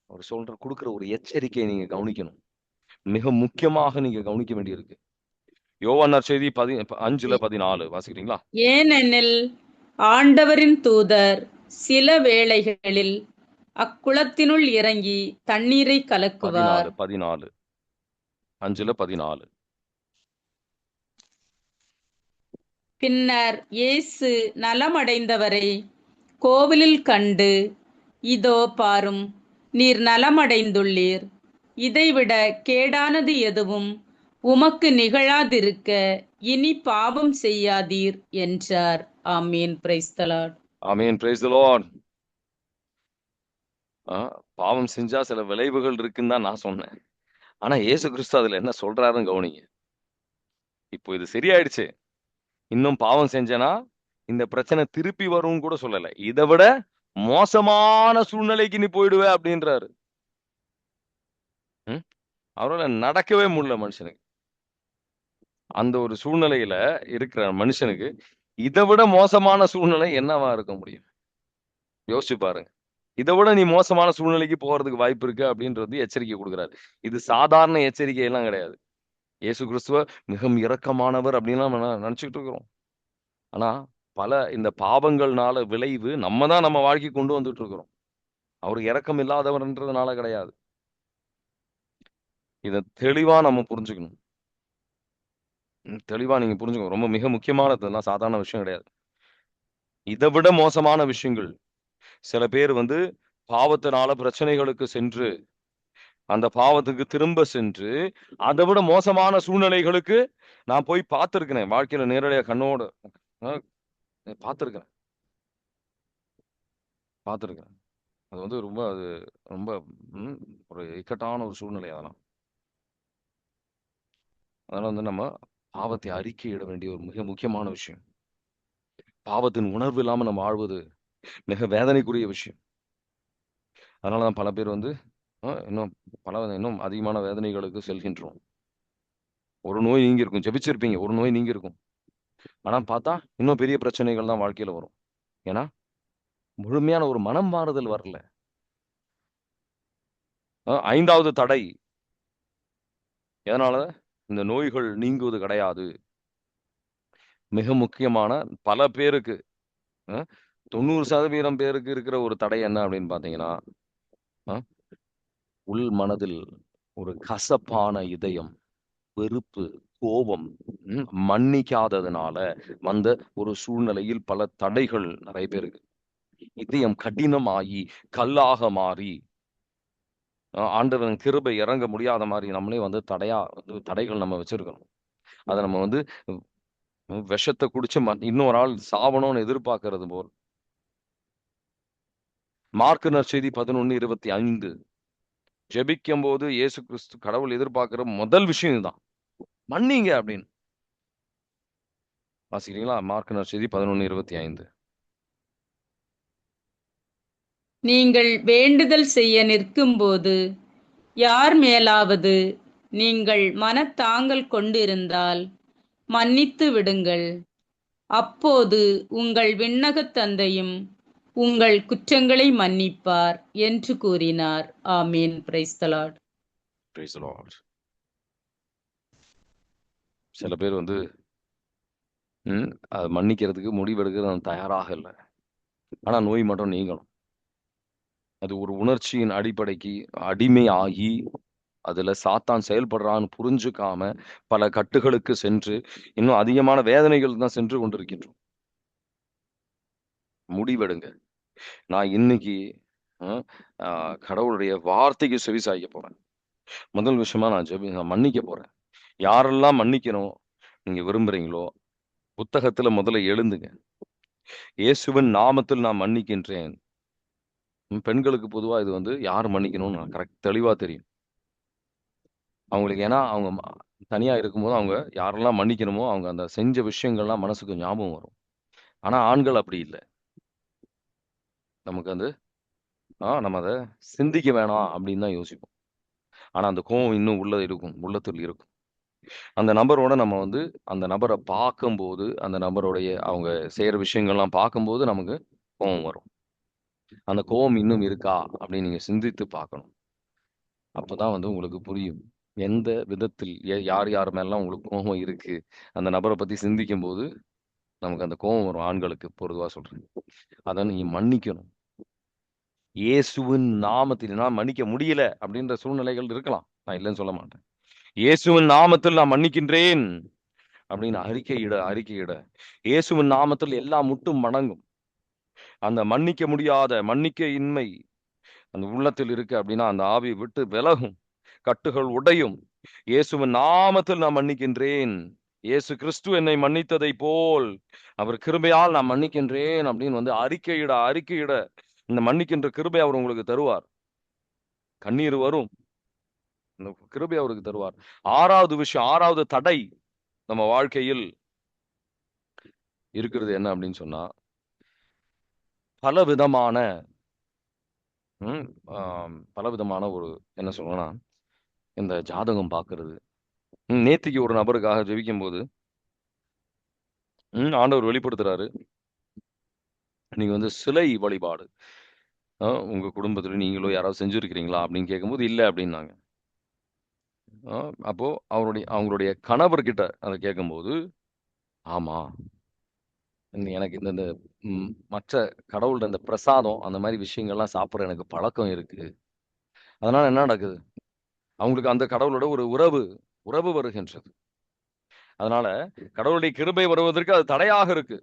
அவர் கொடுக்கிற ஒரு எச்சரிக்கையை நீங்க கவனிக்கணும். மிக முக்கியமாக நீங்க கவனிக்க வேண்டியிருக்கு. யோவான் நற்செய்தி 5:14 வாசிக்கிறீங்களா? ஏனெனில் ஆண்டவரின் தூதர் சில வேளைகளில் அக்குளத்தினுள் இறங்கி தண்ணீரை கலக்குவார். 5:14. பின்னர் இயேசு நலமடைந்தவரை கோவிலில் கண்டு, இதோ பாரும், நீர் நலமடைந்துள்ளீர், இதைவிட கேடானது எதுவும் உமக்கு நிகழாதிருக்க இனி பாவம் செய்யாதீர் என்றார். ஆமீன். Praise the Lord. ஆமீன். Praise the Lord. பாவம் செஞ்சா சில விளைவுகள் இருக்குன்னு தான் நான் சொன்னேன். ஆனா இயேசு கிறிஸ்து அதுல என்ன சொல்றாருன்னு கவனிங்க. இப்போ இது சரியாயிடுச்சு, இன்னும் பாவம் செஞ்சனா இந்த பிரச்சனை திருப்பி வரும்னு கூட சொல்லல. இதை விட மோசமான சூழ்நிலைக்கு நீ போயிடுவே அப்படின்றாரு. அவரால் நடக்கவே முடியல மனுஷனுக்கு. அந்த ஒரு சூழ்நிலையில இருக்கிற மனுஷனுக்கு இதை விட மோசமான சூழ்நிலை என்னவா இருக்க முடியும்? யோசிச்சு பாருங்க. இதை விட நீ மோசமான சூழ்நிலைக்கு போறதுக்கு வாய்ப்பு இருக்கு அப்படின்றது எச்சரிக்கை கொடுக்குறாரு. இது சாதாரண எச்சரிக்கை எல்லாம் கிடையாது. இயேசு கிறிஸ்துவ மிகவும் இரக்கமானவர் அப்படின்னு நம்ம நினைச்சுட்டு இருக்கிறோம். ஆனா இந்த பாவங்கள்னால விளைவு நம்ம தான் நம்ம வாழ்க்கை கொண்டு வந்துட்டு இருக்கிறோம். அவர் இரக்கம் இல்லாதவர்ன்றதுனால கிடையாது. இத தெளிவா நம்ம புரிஞ்சுக்கணும். தெளிவா நீங்க புரிஞ்சுக்கணும். ரொம்ப மிக முக்கியமானதெல்லாம் சாதாரண விஷயம் கிடையாது. இதை விட மோசமான விஷயங்கள் சில பேர் வந்து பாவத்தினால பிரச்சனைகளுக்கு சென்று அந்த பாவத்துக்கு திரும்ப சென்று அதை விட மோசமான சூழ்நிலைகளுக்கு நான் போய் பார்த்திருக்கிறேன். வாழ்க்கையில நேரடியா கண்ணோட பார்த்திருக்கிறேன். அது வந்து ரொம்ப ஒரு இக்கட்டான ஒரு சூழ்நிலை. அதனால வந்து நம்ம பாவத்தை அறிக்கையிட வேண்டிய ஒரு மிக முக்கியமான விஷயம். பாவத்தின் உணர்வு இல்லாம நம்ம வாழ்வது மிக வேதனைக்குரிய விஷயம். அதனாலதான் பல பேர் வந்து இன்னும் இன்னும் அதிகமான வேதனைகளுக்கு செல்கின்றோம். ஒரு நோய் நீங்கி இருக்கும், ஜெபிச்சிருப்பீங்க, ஒரு நோய் நீங்கி இருக்கும். ஆனா பார்த்தா இன்னும் பெரிய பிரச்சனைகள் தான் வாழ்க்கையில வரும். ஏன்னா முழுமையான ஒரு மனம் மாறுதல் வரல. 5வது தடை எதனால? இந்த நோய்கள் நீங்குவது கிடையாது. மிக முக்கியமான பல பேருக்கு 90% பேருக்கு இருக்கிற ஒரு தடை என்ன அப்படின்னு பார்த்தீங்கன்னா, அ உள் மனதில் ஒரு கசப்பான இதயம், வெறுப்பு, கோபம், மன்னிக்காததுனால வந்த ஒரு சூழ்நிலையில் பல தடைகள் நெறைய பேருக்கு. இதயம் கடினமாகி, கல்லாக மாறி, ஆண்டவரின் கிருபை இறங்க முடியாத மாரி நம்மளே வந்து தடைகள் நம்ம வச்சிருக்கிறோம். அத நம்ம வந்து விஷத்த குடிச்சு இன்னொரு ஆள் சாவணும்னு எதிர்பார்க்கிறது போல். மார்க்கு நற்செய்தி 11:25 ஜெபிக்கும்போது இயேசு கிறிஸ்து கடவுள் எதிர்பார்க்கிற முதல் விஷயம் இதுதான். மன்னிங்க அப்படின்னு. வாசிக்கிறீங்களா? மார்க்கு நற்செய்தி 11:25. நீங்கள் வேண்டுதல் செய்ய நிற்கும்போது யார் மேலாவது நீங்கள் மனத்தாங்கல் கொண்டிருந்தால் மன்னித்து விடுங்கள். அப்போது உங்கள் விண்ணகத் தந்தையும் உங்கள் குற்றங்களை மன்னிப்பார் என்று கூறினார். ஆமீன். Praise the Lord. Price the Lord. சில பேர் வந்து அத மன்னிக்கிறதுக்கு முடிவெடுக்கிறது தயாராக இல்ல. ஆனா நோய் மட்டும் நீங்கணும். அது ஒரு உணர்ச்சியின் அடிப்படைக்கு அடிமையாகி, அதுல சாத்தான் செயல்படுறான்னு புரிஞ்சுக்காம, பல கட்டுகளுக்கு சென்று, இன்னும் அதிகமான வேதனைகள் தான் சென்று கொண்டிருக்கின்றோம். முடிவெடுங்க. நான் இன்னைக்கு அ அ கடவுளுடைய வார்த்தைக்கு செவிசாய்க்க போறேன். முதல் விஷயமா நான் மன்னிக்க போறேன். யாரெல்லாம் மன்னிக்கணும் நீங்க விரும்புறீங்களோ, புத்தகத்துல முதல்ல எழுதுங்க. இயேசுவின் நாமத்தில் நான் மன்னிக்கின்றேன். பெண்களுக்கு பொதுவா இது வந்து யார் மன்னிக்கணும்னு தெளிவா தெரியும். அவங்களுக்கு ஏன்னா, அவங்க தனியா இருக்கும்போது அவங்க யாரெல்லாம் மன்னிக்கணுமோ, அவங்க அந்த செஞ்ச விஷயங்கள்லாம் மனசுக்கு ஞாபகம் வரும். ஆனா ஆண்கள் அப்படி இல்ல. நமக்கு வந்து நம்ம அத சிந்திக்க வேணாம் அப்படின்னு தான் யோசிப்போம். ஆனா அந்த கோவம் இன்னும் உள்ளத்தில் இருக்கும். அந்த நபரோட நம்ம வந்து அந்த நபர பார்க்கும்போது, அந்த நபருடைய அவங்க செய்ற விஷயங்கள்லாம் பார்க்கும்போது நமக்கு கோவம் வரும். அந்த கோவம் இன்னும் இருக்கா அப்படின்னு நீங்க சிந்தித்து பார்க்கணும். அப்பதான் வந்து உங்களுக்கு புரியும். எந்த விதத்தில் யார் யார் மேலலாம் உங்களுக்கு கோவம் இருக்கு. அந்த நபர பத்தி சிந்திக்கும்போது, நமக்கு அந்த கோவம் வரும் ஆண்களுக்கு பொதுவா சொல்றேன். அத நீங்க மன்னிக்கணும். இயேசுவின் நாமத்தில் என்னால மன்னிக்க முடியல அப்படின்ற சூழ்நிலைகள் இருக்கலாம். நான் இல்லன்னு சொல்ல மாட்டேன். இயேசுவின் நாமத்தில் நான் மன்னிக்கின்றேன் அப்படின்னு அறிக்கையிட, இயேசுவின் நாமத்தில் எல்லா முட்டும் மடங்கும். அந்த மன்னிக்க முடியாத மன்னிக்கையின்மை அந்த உள்ளத்தில் இருக்கு அப்படின்னா, அந்த ஆவி விட்டு விலகும். கட்டுகள் உடையும். இயேசுவின் நாமத்தில் நான் மன்னிக்கின்றேன். இயேசு கிறிஸ்து என்னை மன்னித்ததைப் போல், அவர் கிருபையால் நான் மன்னிக்கின்றேன் அப்படின்னு வந்து அறிக்கையிட இந்த மன்னிக்கின்ற கிருபை அவர் உங்களுக்கு தருவார். கண்ணீர் வரும். இந்த கிருபை அவருக்கு தருவார். 6வது தடை நம்ம வாழ்க்கையில் இருக்கிறது என்ன அப்படின்னு சொன்னா, பலவிதமான ம் பலவிதமான ஒரு என்ன சொல்லணும்னா, இந்த ஜாதகம் பார்க்கிறது. நேத்திக்கு ஒரு நபருக்காக ஜெபிக்கும்போது, ஆண்டவர் வெளிப்படுத்துறாரு. நீங்க வந்து சிலை வழிபாடு உங்க குடும்பத்துல நீங்களோ யாராவது செஞ்சிருக்கிறீங்களா? அப்படின்னு கேட்கும்போது, இல்ல அப்படின்னாங்க. அ அப்போ அவங்களுடைய கணவர்கிட்ட அத கேட்கும்போது, ஆமா. எனக்கு இந்த இந்த மற்ற கடவுள்ட இந்த பிரசாதம், அந்த மாரி விஷயங்கள்லாம் சாப்பிடுற எனக்கு பழக்கம் இருக்கு. அதனால என்ன நடக்குது? அவங்களுக்கு அந்த கடவுளோட ஒரு உறவு வருகின்றது. அதனால கடவுளுடைய கிருபை வருவதற்கு அது தடையாக இருக்கு.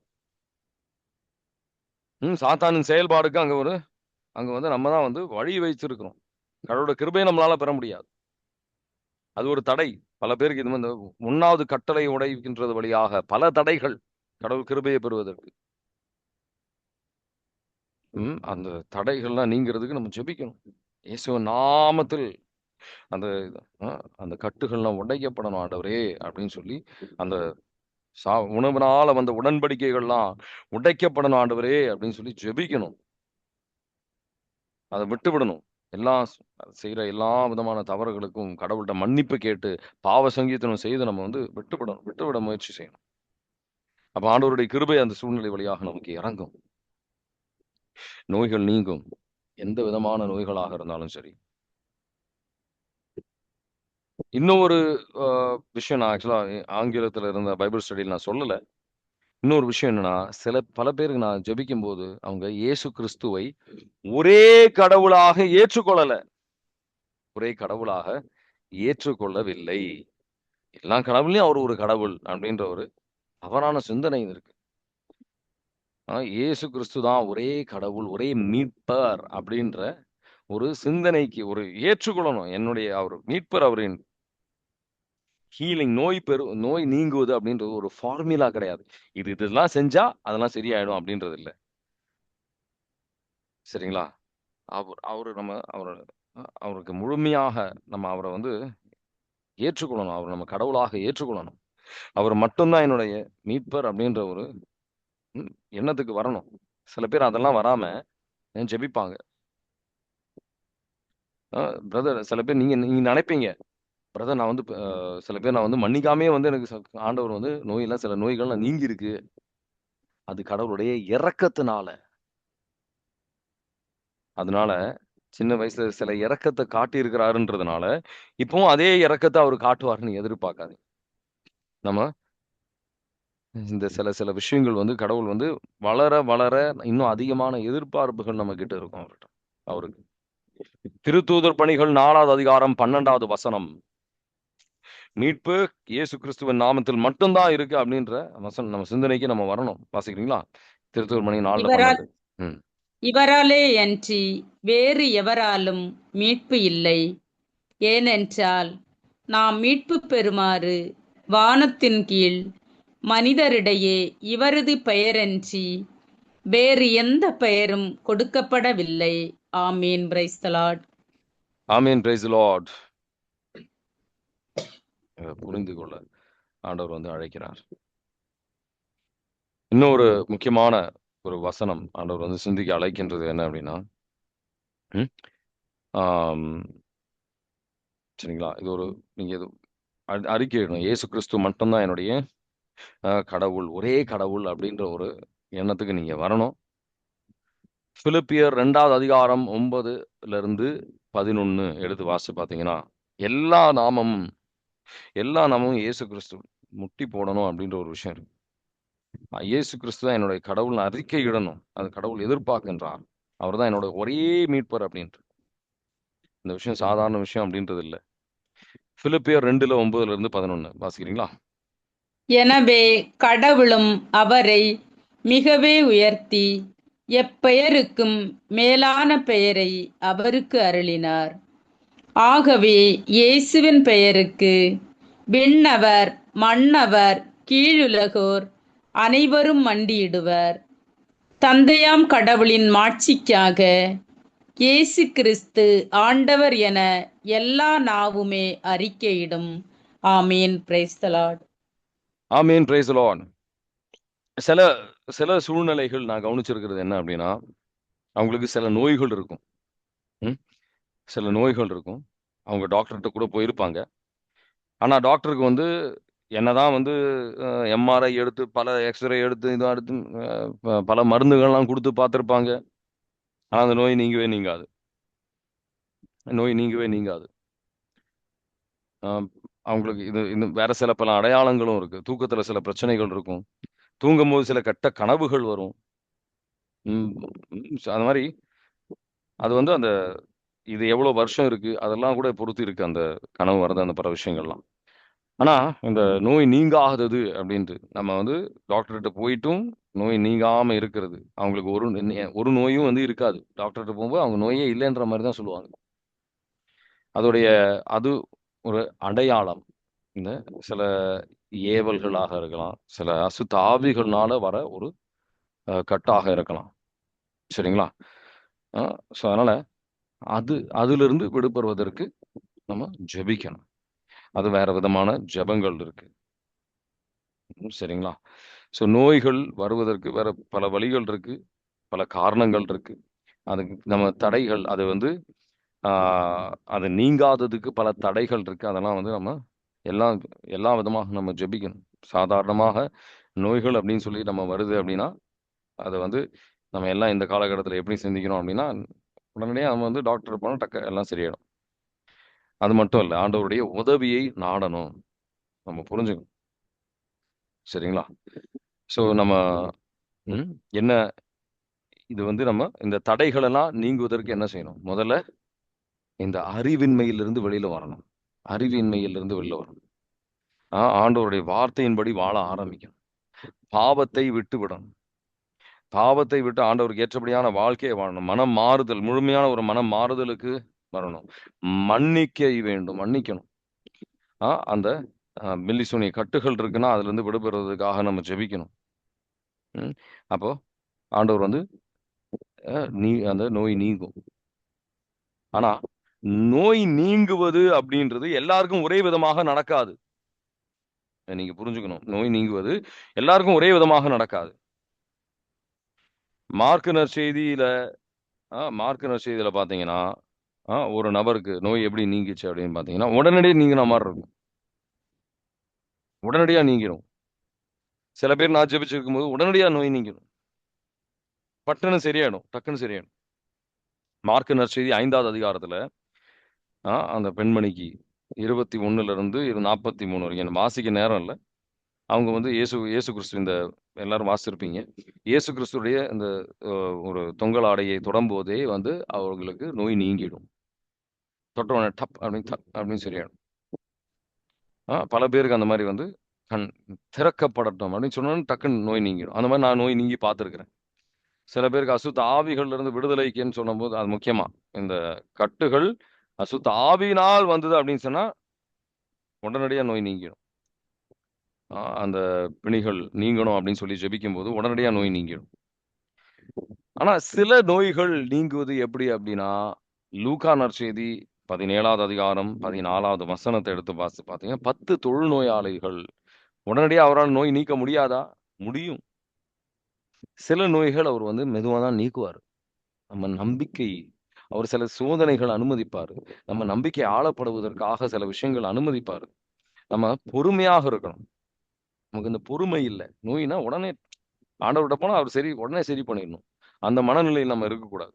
சாத்தானின் செயல்பாடுக்கு அங்க வந்து நம்ம தான் வந்து வழி வைத்திருக்கிறோம். கடவுளோட கிருபைய நம்மளால பெற முடியாது. அது ஒரு தடை. பல பேருக்கு இது வந்து 1வது கட்டளை உடைக்கின்றது வழியாக பல தடைகள் கடவுள் கிருபையை பெறுவதற்கு. அந்த தடைகள்லாம் நீங்கிறதுக்கு நம்ம ஜெபிக்கணும். இயேசுவின் நாமத்தில் அந்த அ அந்த கட்டுகள்லாம் உடைக்கப்படணும் ஆண்டவரே! அப்படின்னு சொல்லி, அந்த உணவினால வந்த உடன்படிக்கைகள்லாம் உடைக்கப்படணும் ஆண்டவரே! அப்படின்னு சொல்லி ஜெபிக்கணும். அத விட்டு விடணும். செய்யற எல்லா விதமான தவறுகளுக்கும் கடவுள்கிட்ட மன்னிப்பு கேட்டு பாவ சங்கீதனம் செய்து நம்ம வந்து விட்டுவிட முயற்சி செய்யணும். அப்ப ஆண்டவருடைய கிருபை அந்த சூழ்நிலை வழியாக நமக்கு இறங்கும். நோய்கள் நீங்கும். எந்த விதமான நோய்களாக இருந்தாலும் சரி. இன்னும் ஒரு விஷயம் நான் ஆக்சுவலா ஆங்கிலத்துல இருந்த பைபிள் ஸ்டடியில் நான் சொல்லல. இன்னொரு விஷயம் என்னன்னா, பல பேருக்கு நான் ஜெபிக்கும் போது அவங்க இயேசு கிறிஸ்துவை ஒரே கடவுளாக ஏற்றுக்கொள்ளல. ஒரே கடவுளாக ஏற்றுக்கொள்ளவில்லை. எல்லா கடவுளையும் அவர் ஒரு கடவுள் அப்படின்ற ஒரு தவறான சிந்தனை இருக்கு. இயேசு கிறிஸ்து தான் ஒரே கடவுள், ஒரே மீட்பர் அப்படின்ற ஒரு சிந்தனைக்கு ஒரு ஏற்றுக்கொள்ளணும். என்னுடைய அவர் மீட்பர், அவரின் ஹீலிங், நோய் நீங்குவது அப்படின்றது ஒரு ஃபார்முலா கிடையாது. இதெல்லாம் செஞ்சா அதெல்லாம் சரியாயிடும் அப்படின்றது இல்ல. சரிங்களா? அவருக்கு முழுமையாக நம்ம அவரை வந்து ஏற்றுக்கொள்ளணும். அவர் நம்ம கடவுளாக ஏற்றுக்கொள்ளணும். அவர் மட்டும்தான் என்னுடைய மீட்பர் அப்படின்ற ஒரு எண்ணத்துக்கு வரணும். சில பேர் அதெல்லாம் வராம ஜெபிப்பாங்க. பிரதர், சில பேர் நீங்க நீங்க நினைப்பீங்க, பிரதர் நான் வந்து சில பேர் நான் வந்து மன்னிக்காமே வந்து எனக்கு ஆண்டவர் வந்து நோயெல்லாம் சில நோய்கள்லாம் நீங்கி இருக்கு. அது கடவுளுடைய இரக்கத்தினால. அதனால சின்ன வயசுல சில இரக்கத்தை காட்டி இருக்கிறாருன்றதுனால இப்பவும் அதே இரக்கத்தை அவர் காட்டுவாருன்னு எதிர்பார்க்காது. நம்ம இந்த சில சில விஷயங்கள் வந்து கடவுள் வந்து வளர வளர இன்னும் அதிகமான எதிர்பார்ப்புகள் நம்ம கிட்ட இருக்கும் அவருக்கு. திருத்தூதர் பணிகள் 4வது அதிகாரம் 12வது வசனம். மீட்பு இயேசு கிறிஸ்துவின் நாமத்தில் மட்டும்தான் இருக்கு அப்படின்ற வசனம் நம்ம சிந்தனைக்கு நம்ம வரணும். வாசிக்கிறீங்களா? திருத்தூதர் பணி 4:12. இவராலே அன்றி வேறு எவராலும் மீட்பு இல்லை. ஏனென்றால் நாம் மீட்பு பெறுமாறு வானத்தின் கீழ் மனிதரிடையே இவரது பெயரன்றி வேறு எந்த பெயரும் கொடுக்கப்படவில்லை. ஆமீன். Praise the Lord. ஆமீன். Praise the Lord. புரிந்து கொள்ள ஆண்டவர் வந்து அழைக்கிறார். இன்னொரு முக்கியமான ஒரு வசனம் ஆண்டவர் வந்து சிந்திக்க அழைக்கின்றது என்ன அப்படின்னா, சரிங்களா, இது ஒரு நீங்க இது அறிக்கையிடணும். இயேசு கிறிஸ்து மட்டும்தான் என்னுடைய கடவுள், ஒரே கடவுள் அப்படின்ற ஒரு எண்ணத்துக்கு நீங்க வரணும். பிலிப்பியர் 2வது அதிகாரம் 9 - 11 எடுத்து வாசிச்சு பார்த்தீங்கன்னா, எல்லா நாமமும் இயேசு கிறிஸ்து முட்டி போடணும் அப்படின்ற ஒரு விஷயம் இருக்கு. இயேசு கிறிஸ்து தான் என்னுடைய கடவுள் அறிக்கை இடணும். அது கடவுள் எதிர்பார்க்கின்றார். அவர் தான் என்னோட ஒரே மீட்பர் அப்படின்ட்டு. இந்த விஷயம் சாதாரண விஷயம் அப்படின்றது இல்லை. பிலிப்பியர் 2:9-11 வாசிக்கிறீங்களா? எனவே கடவுளும் அவரை மிகவே உயர்த்தி எப்பெயருக்கும் மேலான பெயரை அவருக்கு அருளினார். ஆகவே இயேசுவின் பெயருக்கு விண்ணவர், மண்ணவர், கீழுலகோர் அனைவரும் மண்டியிடுவர். தந்தையாம் கடவுளின் மாட்சிக்காக இயேசு கிறிஸ்து ஆண்டவர் என எல்லா நாவுமே அறிக்கையிடும். ஆமீன். Praise the Lord. ஆமீன். Praise the Lord. சில சூழ்நிலைகள் நான் கவனிச்சிருக்கிறது என்ன அப்படின்னா, அவங்களுக்கு சில நோய்கள் இருக்கும். சில நோய்கள் இருக்கும். அவங்க டாக்டர்கிட்ட கூட போயிருப்பாங்க. ஆனா டாக்டருக்கு வந்து என்னதான் வந்து எம்ஆர்ஐ எடுத்து பல எக்ஸ்ரே எடுத்து இதை எடுத்து பல மருந்துகள்லாம் கொடுத்து பார்த்துருப்பாங்க. ஆனால் அந்த நோய் நீங்கவே நீங்காது. அவங்களுக்கு இது வேற சில பல அடையாளங்களும் இருக்கு. தூக்கத்துல சில பிரச்சனைகள் இருக்கும். தூங்கும் போது சில கெட்ட கனவுகள் வரும். அது மாதிரி அது வந்து அந்த இது எவ்வளவு வருஷம் இருக்கு அதெல்லாம் கூட பொறுத்து இருக்கு, அந்த கனவு வர்றது, அந்த பல விஷயங்கள்லாம். ஆனா இந்த நோய் நீங்காதது அப்படின்ட்டு நம்ம வந்து டாக்டர்கிட்ட போயிட்டும் நோய் நீங்காம இருக்கிறது, அவங்களுக்கு ஒரு நோயும் வந்து இருக்காது. டாக்டர்கிட்ட போகும்போது அவங்க நோயே இல்லைன்ற மாதிரி தான் சொல்லுவாங்க. அது ஒரு அடையாளம். இந்த சில ஏவல்களாக இருக்கலாம், சில அசுத்த ஆவிகள்னால வர ஒரு கட்டாக இருக்கலாம். சரிங்களா? ஸோ அதனால அதிலிருந்து விடுபடுவதற்கு நம்ம ஜெபிக்கணும். அது வேற விதமான ஜெபங்கள் இருக்கு. சரிங்களா? ஸோ நோய்கள் வருவதற்கு வேற பல வழிகள் இருக்கு, பல காரணங்கள் இருக்கு. அதுக்கு நம்ம தடைகள், அது வந்து அது நீங்காததுக்கு பல தடைகள் இருக்கு. அதெல்லாம் வந்து நம்ம எல்லாம் எல்லா விதமாக நம்ம ஜெபிக்கணும். சாதாரணமாக நோய்கள் அப்படின்னு சொல்லி நம்ம வருது அப்படின்னா, அதை வந்து நம்ம எல்லாம் இந்த காலகட்டத்தில் எப்படி சிந்திக்கணும் அப்படின்னா, உடனடியாக நம்ம வந்து டாக்டர் போனால் டக்கு எல்லாம் சரியாயிடும். அது மட்டும் இல்லை, ஆண்டவருடைய உதவியை நாடணும். நம்ம புரிஞ்சுக்கணும். சரிங்களா? ஸோ நம்ம என்ன இது வந்து நம்ம இந்த தடைகள் எல்லாம் நீங்குவதற்கு என்ன செய்யணும்? முதல்ல இந்த அறிவின்மையிலிருந்து வெளியில வரணும். அறிவின்மையிலிருந்து வெளியில வரணும். ஆண்டவருடைய வார்த்தையின்படி வாழ ஆரம்பிக்கணும். பாவத்தை விட்டு விடணும். பாவத்தை விட்டு ஆண்டவருக்கு ஏற்றபடியான வாழ்க்கையை வாழணும். மனம் மாறுதல், முழுமையான ஒரு மனம் மாறுதலுக்கு வரணும். மன்னிக்கை வேண்டும், மன்னிக்கணும். அந்த பில்லிசூனிய கட்டுகள் இருக்குன்னா அதுல இருந்து விடுபடுறதுக்காக நம்ம ஜெபிக்கணும். அப்போ ஆண்டவர் வந்து அந்த நோய் நீங்கும். ஆனா நோய் நீங்குவது அப்படின்றது எல்லாருக்கும் ஒரே விதமாக நடக்காது. நீங்க புரிஞ்சுக்கணும். நோய் நீங்குவது எல்லாருக்கும் ஒரே விதமாக நடக்காது. மார்க்கு நற்செய்தியில பாத்தீங்கன்னா, ஒரு நபருக்கு நோய் எப்படி நீங்கிச்சு அப்படின்னு பாத்தீங்கன்னா, உடனடியே நீங்கின மாதிரி இருக்கும். உடனடியா நீங்கிடும். சில பேர் நான் ஜெபிச்சிருக்கும் போது உடனடியா நோய் நீங்கிடும். டக்குன்னு சரியாயிடும். மார்க்கு நற்செய்தி 5வது அதிகாரத்துல அந்த பெண்மணிக்கு 21 இருந்து 43 வரைக்கும் எனக்கு வாசிக்க நேரம் இல்லை. அவங்க வந்து இயேசு கிறிஸ்து, இந்த எல்லாரும் வாசிச்சிருப்பீங்க, இயேசு கிறிஸ்துடைய இந்த ஒரு தொங்கல் ஆடையை தொடும்போதே வந்து அவர்களுக்கு நோய் நீங்கிடும். தொட்டவன டப் அப்படின்னு சரியாயிடும். பல பேருக்கு அந்த மாதிரி வந்து கண் திறக்கப்படட்டும் அப்படின்னு சொன்னாலும் டக்குன்னு நோய் நீங்கிடும். அந்த மாதிரி நான் நோய் நீங்கி பார்த்துருக்கிறேன். சில பேருக்கு அசுத்த ஆவிகள்ல இருந்து விடுதலைக்குன்னு சொல்லும் போது, அது முக்கியமா இந்த கட்டுகள் அசுத்த ஆவியினால் வந்தது அப்படின்னு சொன்னா உடனடியா நோய் நீங்கிடும். அந்த பிணிகள் நீங்கணும் அப்படின்னு சொல்லி ஜெபிக்கும் போது உடனடியா நோய் நீங்கிடும். ஆனா சில நோய்கள் நீங்குவது எப்படி அப்படின்னா, லூக்கா நற்செய்தி 17வது அதிகாரம் 14வது வசனத்தை எடுத்து பார்த்தீங்கன்னா, 10 தொழுநோயாளிகள் உடனடியா அவரால் நோய் நீக்க முடியாதா? முடியும். சில நோய்கள் அவர் வந்து மெதுவா தான் நீக்குவார். நம்ம நம்பிக்கை, அவர் சில சோதனைகள் அனுமதிப்பாரு. நம்ம நம்பிக்கை ஆளப்படுவதற்காக சில விஷயங்கள் அனுமதிப்பாரு. நம்ம பொறுமையாக இருக்கணும். நமக்கு இந்த பொறுமை இல்லை. நோய்னா உடனே ஆண்டவர்கிட்ட போனா அவர் உடனே சரி பண்ணிடணும். அந்த மனநிலையில் நம்ம இருக்கக்கூடாது.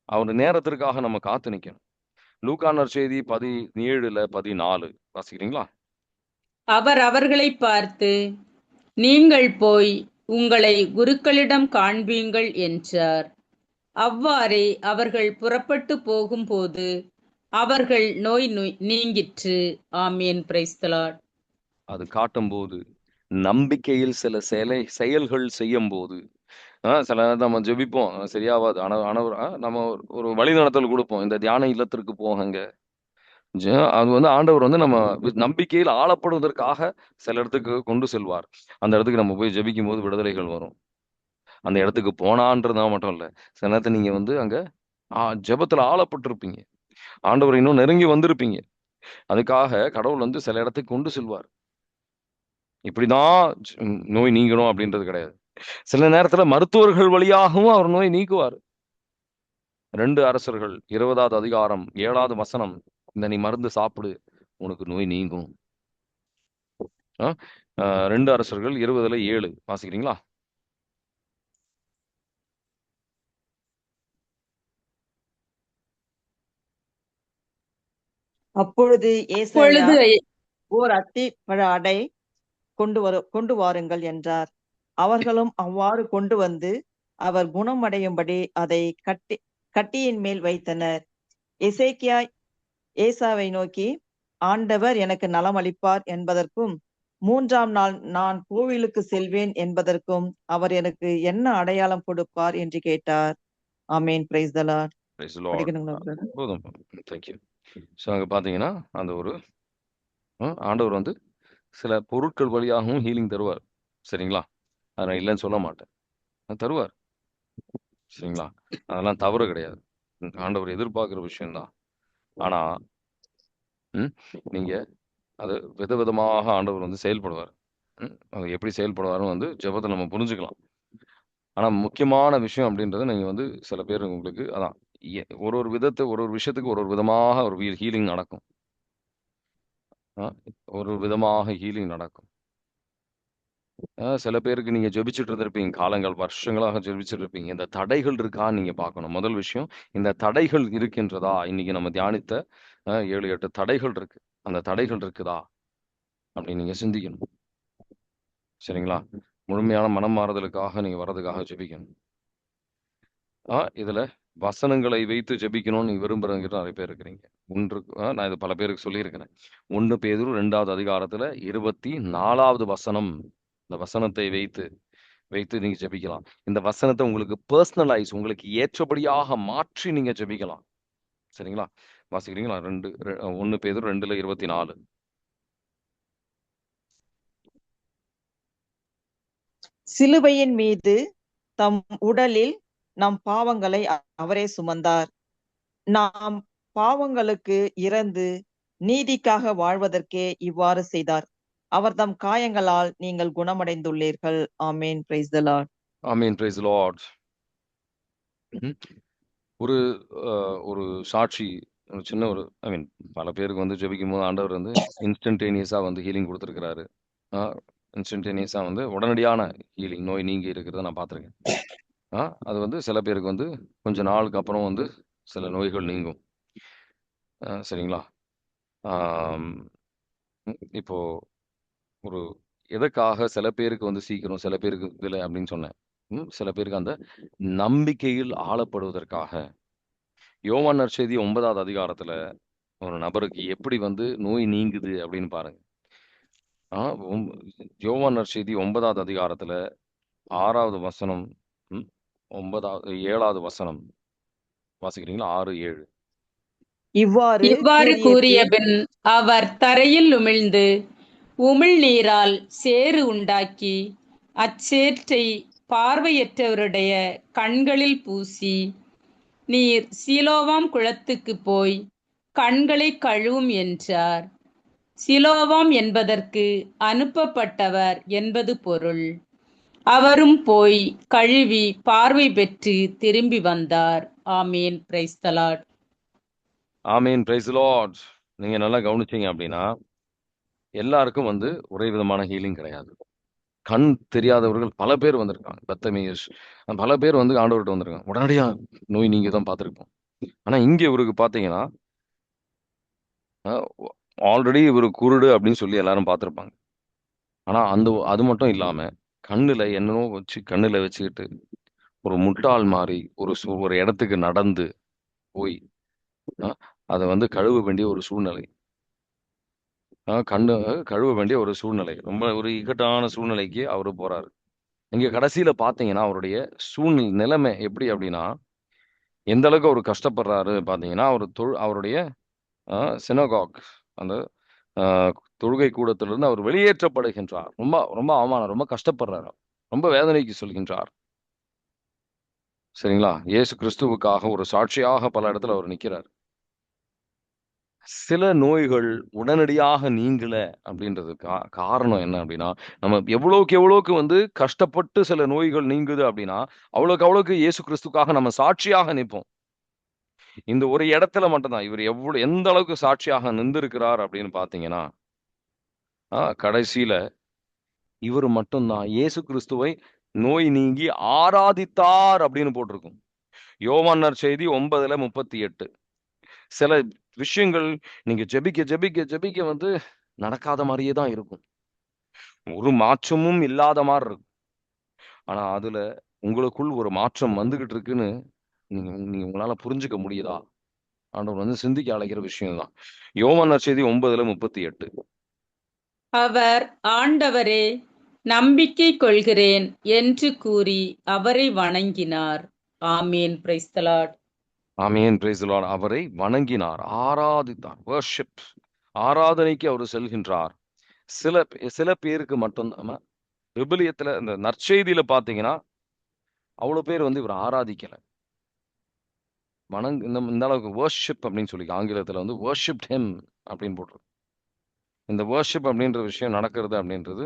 அவர் நேரத்திற்காக நம்ம காத்து நிக்கணும். லூக்கா நற்செய்தி 17:14 வாசிக்கிறீங்களா? அவர் அவர்களை பார்த்து, நீங்கள் போய் உங்களை குருக்களிடம் காண்பீங்கள் என்றார். அவ்வாறே அவர்கள் புறப்பட்டு போகும்போது அவர்கள் நோய் நீங்கிற்று. ஆமேன். Praise the Lord. அது காட்டும் போது, நம்பிக்கையில் சில செயல்கள் செய்யும் போது, சில நேரம் நம்ம ஜெபிப்போம், சரியாவாது. ஆனா நம்ம ஒரு வழிநடத்தல் கொடுப்போம், இந்த தியான இல்லத்திற்கு போகங்க. அது வந்து ஆண்டவர் வந்து நம்ம நம்பிக்கையில் ஆளப்படுவதற்காக சில இடத்துக்கு கொண்டு செல்வார். அந்த இடத்துக்கு நம்ம போய் ஜெபிக்கும் போது விடுதலைகள் வரும். அந்த இடத்துக்கு போனான்றதா மட்டும் இல்ல, சில நேரத்துல நீங்க வந்து அங்க ஜெபத்துல ஆளப்பட்டிருப்பீங்க. ஆண்டவர் இன்னும் நெருங்கி வந்திருப்பீங்க. அதுக்காக கடவுள் வந்து சில இடத்துக்கு கொண்டு செல்வார். இப்படிதான் நோய் நீங்கணும் அப்படின்றது கிடையாது. சில நேரத்துல மருத்துவர்கள் வழியாகவும் அவர் நோய் நீக்குவார். 2 அரசர்கள் 20வது அதிகாரம் 7வது வசனம், இந்த நீ மருந்து சாப்பிடு, உனக்கு நோய் நீங்கும். 2 அரசர்கள் 20:7 வாசிக்கிறீங்களா? அப்பொழுது ஏசாயா, ஓர் அத்தி பழ அடை கொண்டு வாருங்கள் என்றார். அவர்களும் அவ்வாறு கொண்டு வந்து அவர் குணமடையும்படி அதை கட்டியின் மேல் வைத்தனர். எசேக்கியா ஏசாவை நோக்கி, ஆண்டவர் எனக்கு நலம் அளிப்பார் என்பதற்கும் 3ஆம் நாள் நான் கோவிலுக்கு செல்வேன் என்பதற்கும் அவர் எனக்கு என்ன அடையாளம் கொடுப்பார் என்று கேட்டார். ஆமேன். Praise the Lord. போதும். தேங்க்யூ. ஸோ அங்க பாத்தீங்கன்னா அந்த ஒரு ஆண்டவர் வந்து சில பொருட்கள் வழியாகவும் ஹீலிங் தருவார். சரிங்களா? அதை நான் இல்லைன்னு சொல்ல மாட்டேன், தருவார். சரிங்களா? அதெல்லாம் தவறு கிடையாது. ஆண்டவர் எதிர்பார்க்கிற விஷயம்தான். ஆனா நீங்க அது விதவிதமாக ஆண்டவர் வந்து செயல்படுவார். அது எப்படி செயல்படுவாருன்னு வந்து ஜெபத்தை நம்ம புரிஞ்சுக்கலாம். ஆனா முக்கியமான விஷயம் அப்படின்றத நீங்க வந்து சில பேர் உங்களுக்கு அதான் ஒரு ஒரு விதத்தை ஒரு ஒரு விஷயத்துக்கு ஒரு ஒரு விதமாக ஒரு ஹீலிங் நடக்கும். ஒரு விதமாக ஹீலிங் நடக்கும். சில பேருக்கு நீங்க ஜெபிச்சுட்டு இருந்திருப்பீங்க, காலங்கள் வருஷங்களாக ஜெபிச்சுட்டு இருப்பீங்க. இந்த தடைகள் இருக்கான்னு நீங்க பார்க்கணும். முதல் விஷயம், இந்த தடைகள் இருக்கின்றதா? இன்னைக்கு நம்ம தியானித்த 7, 8 தடைகள் இருக்கு. அந்த தடைகள் இருக்குதா அப்படின்னு நீங்க சிந்திக்கணும். சரிங்களா? முழுமையான மனம் மாறுதலுக்காக நீங்க வர்றதுக்காக ஜெபிக்கணும். இதுல வசனங்களை வைத்து ஜெபிக்கணும்னு நீங்க விரும்புறவங்க நிறைய பேர் இருக்கிறீங்க. நான் இது பல பேருக்கு சொல்லியிருக்கிறேன். 1 பேதுரு 2வது அதிகாரத்துல 24வது வசனம். இந்த வசனத்தை வைத்து நீங்க ஜெபிக்கலாம். இந்த வசனத்தை உங்களுக்கு பர்சனலைஸ், உங்களுக்கு ஏற்றபடியாக மாற்றி நீங்க ஜெபிக்கலாம். சரிங்களா? வாசிக்கிறீங்களா? 1 பேதுரு 2:24. சிலுவையின் மீது தம் உடலில் நம் பாவங்களை அவரே சுமந்தார். நாம் பாவங்களுக்கு இறந்து நீதிக்காக வாழ்வதற்கே இவ்வாறு செய்தார். அவர் தம் காயங்களால் நீங்கள் குணமடைந்துள்ளீர்கள். ஆமேன். Praise the Lord. ஆமீன். Praise the Lord. ஒரு ஒரு சாட்சி, ஒரு சின்ன ஒரு பல பேருக்கு வந்து ஜெபிக்கும் போது ஆண்டவர் வந்து இன்ஸ்டன்டேனியஸா வந்து ஹீலிங் கொடுத்துருக்கிறாரு. இன்ஸ்டன்டேனியஸா வந்து உடனடியான ஹீலிங், நோய் நீங்கி இருக்கிறத நான் பார்த்துருக்கேன். அது வந்து சில பேருக்கு வந்து கொஞ்ச நாளுக்கு அப்புறம் வந்து சில நோய்கள் நீங்கும். சரிங்களா? இப்போ ஒரு எதற்காக சில பேருக்கு வந்து சீக்கிரம், சில பேருக்கு இல்லை அப்படின்னு சொன்னேன். சில பேருக்கு அந்த நம்பிக்கையில் ஆளப்படுவதற்காக. யோவான் நற்செய்தி 9வது அதிகாரத்துல ஒரு நபருக்கு எப்படி வந்து நோய் நீங்குது அப்படின்னு பாருங்க. யோவான் நற்செய்தி 9வது அதிகாரத்துல 6வது வசனம், 7வது வசனம் வாசிக்கிறீங்களா? 6, 7. இவ்வாறு கூறிய பின் அவர் தரையில் உமிழ்ந்து உமிழ்நீரால் சேறு உண்டாக்கி அச்சேற்றை பார்வையற்றவருடைய கண்களில் பூசி, நீர் சீலோவாம் குளத்துக்கு போய் கண்களை கழுவும் என்றார். சிலோவாம் என்பதற்கு அனுப்பப்பட்டவர் என்பது பொருள். அவரும் போய் கழுவி பார்வை பெற்று திரும்பி வந்தார். ஆமீன். Praise the Lord. ஆமீன். Praise the Lord. நீங்க நல்லா கவனிச்சீங்க அப்படின்னா எல்லாருக்கும் வந்து ஒரே விதமான ஹீலிங் கிடையாது. கண் தெரியாதவர்கள் பல பேர் வந்திருக்காங்க. பத்தமேயஸ் பல பேர் வந்து ஆண்டவர்கிட்ட வந்திருக்காங்க. உடனடியா நோய் நீங்க தான் பார்த்துருப்போம். ஆனா இங்க இவருக்கு பார்த்தீங்கன்னா ஆல்ரெடி இவர் குருடு அப்படின்னு சொல்லி எல்லாரும் பார்த்துருப்பாங்க. ஆனா அது மட்டும் இல்லாம கண்ணுல என்னவோ வச்சு கண்ணுல வச்சுக்கிட்டு ஒரு முட்டாள் மாதிரி ஒரு இடத்துக்கு நடந்து போய் அதை வந்து கழுவ வேண்டிய ஒரு சூழ்நிலை. கண்ணு கழுவ வேண்டிய ஒரு சூழ்நிலை, ரொம்ப ஒரு இக்கட்டான சூழ்நிலைக்கு அவரு போறாரு. இங்க கடைசியில பாத்தீங்கன்னா அவருடைய நிலைமை எப்படி அப்படின்னா எந்த அளவுக்கு அவர் கஷ்டப்படுறாரு பாத்தீங்கன்னா, அவருடைய சினகாக், அந்த தொழுகை கூடத்திலிருந்து அவர் வெளியேற்றப்படுகின்றார். ரொம்ப ரொம்ப அவமானம், ரொம்ப கஷ்டப்படுறாரு, ரொம்ப வேதனைக்கு சொல்கின்றார். சரிங்களா? இயேசு கிறிஸ்துவுக்காக ஒரு சாட்சியாக பல இடத்துல அவர் நிக்கிறார். சில நோய்கள் உடனடியாக நீங்கல அப்படின்றது காரணம் என்ன அப்படின்னா, நம்ம எவ்வளவுக்கு வந்து கஷ்டப்பட்டு சில நோய்கள் நீங்குது அப்படின்னா அவ்வளவுக்கு இயேசு கிறிஸ்துக்காக நம்ம சாட்சியாக நிற்போம். இந்த ஒரு இடத்துல மட்டும்தான் இவர் எந்த அளவுக்கு சாட்சியாக நின்றிருக்கிறார் அப்படின்னு பாத்தீங்கன்னா, கடைசியில இவர் மட்டும்தான் இயேசு கிறிஸ்துவை நோய் நீங்கி ஆராதித்தார் அப்படின்னு போட்டிருக்கும். யோவான் நற்செய்தி 9:38. சில விஷயங்கள் நீங்க ஜெபிக்க வந்து நடக்காத மாதிரியே தான் இருக்கும். ஒரு மாற்றமும் இல்லாத மாதிரி இருக்கும். ஆனா அதுல உங்களுக்குள் ஒரு மாற்றம் வந்துகிட்டு இருக்குன்னு நீங்க உங்களால புரிஞ்சுக்க முடியுதா? ஆண்டவர் வந்து சிந்திக்க அழைக்கிற விஷயம் தான். யோவான் நற்செய்தி 9:38. அவர் ஆண்டவரே, நம்பிக்கை கொள்கிறேன் என்று கூறி அவரை வணங்கினார். ஆமீன். Praise the Lord. ஆமீன். Praise the Lord. அவரை வணங்கினார், ஆராதித்தார். வர்ஷிப், ஆராதனைக்கு அவர் செல்கின்றார். சில பேருக்கு மட்டும்தான் விபிலியத்துல இந்த நற்செய்தியில பாத்தீங்கன்னா அவ்வளவு பேர் வந்து இவர் ஆராதிக்கல. இந்த அளவுக்கு வர்ஷிப் அப்படின்னு சொல்லி ஆங்கிலத்துல வந்து வர்ஷிப்ட் ஹிம் அப்படின்னு போட்டிருக்கு. இந்த வர்ஷிப் அப்படின்ற விஷயம் நடக்கிறது அப்படின்றது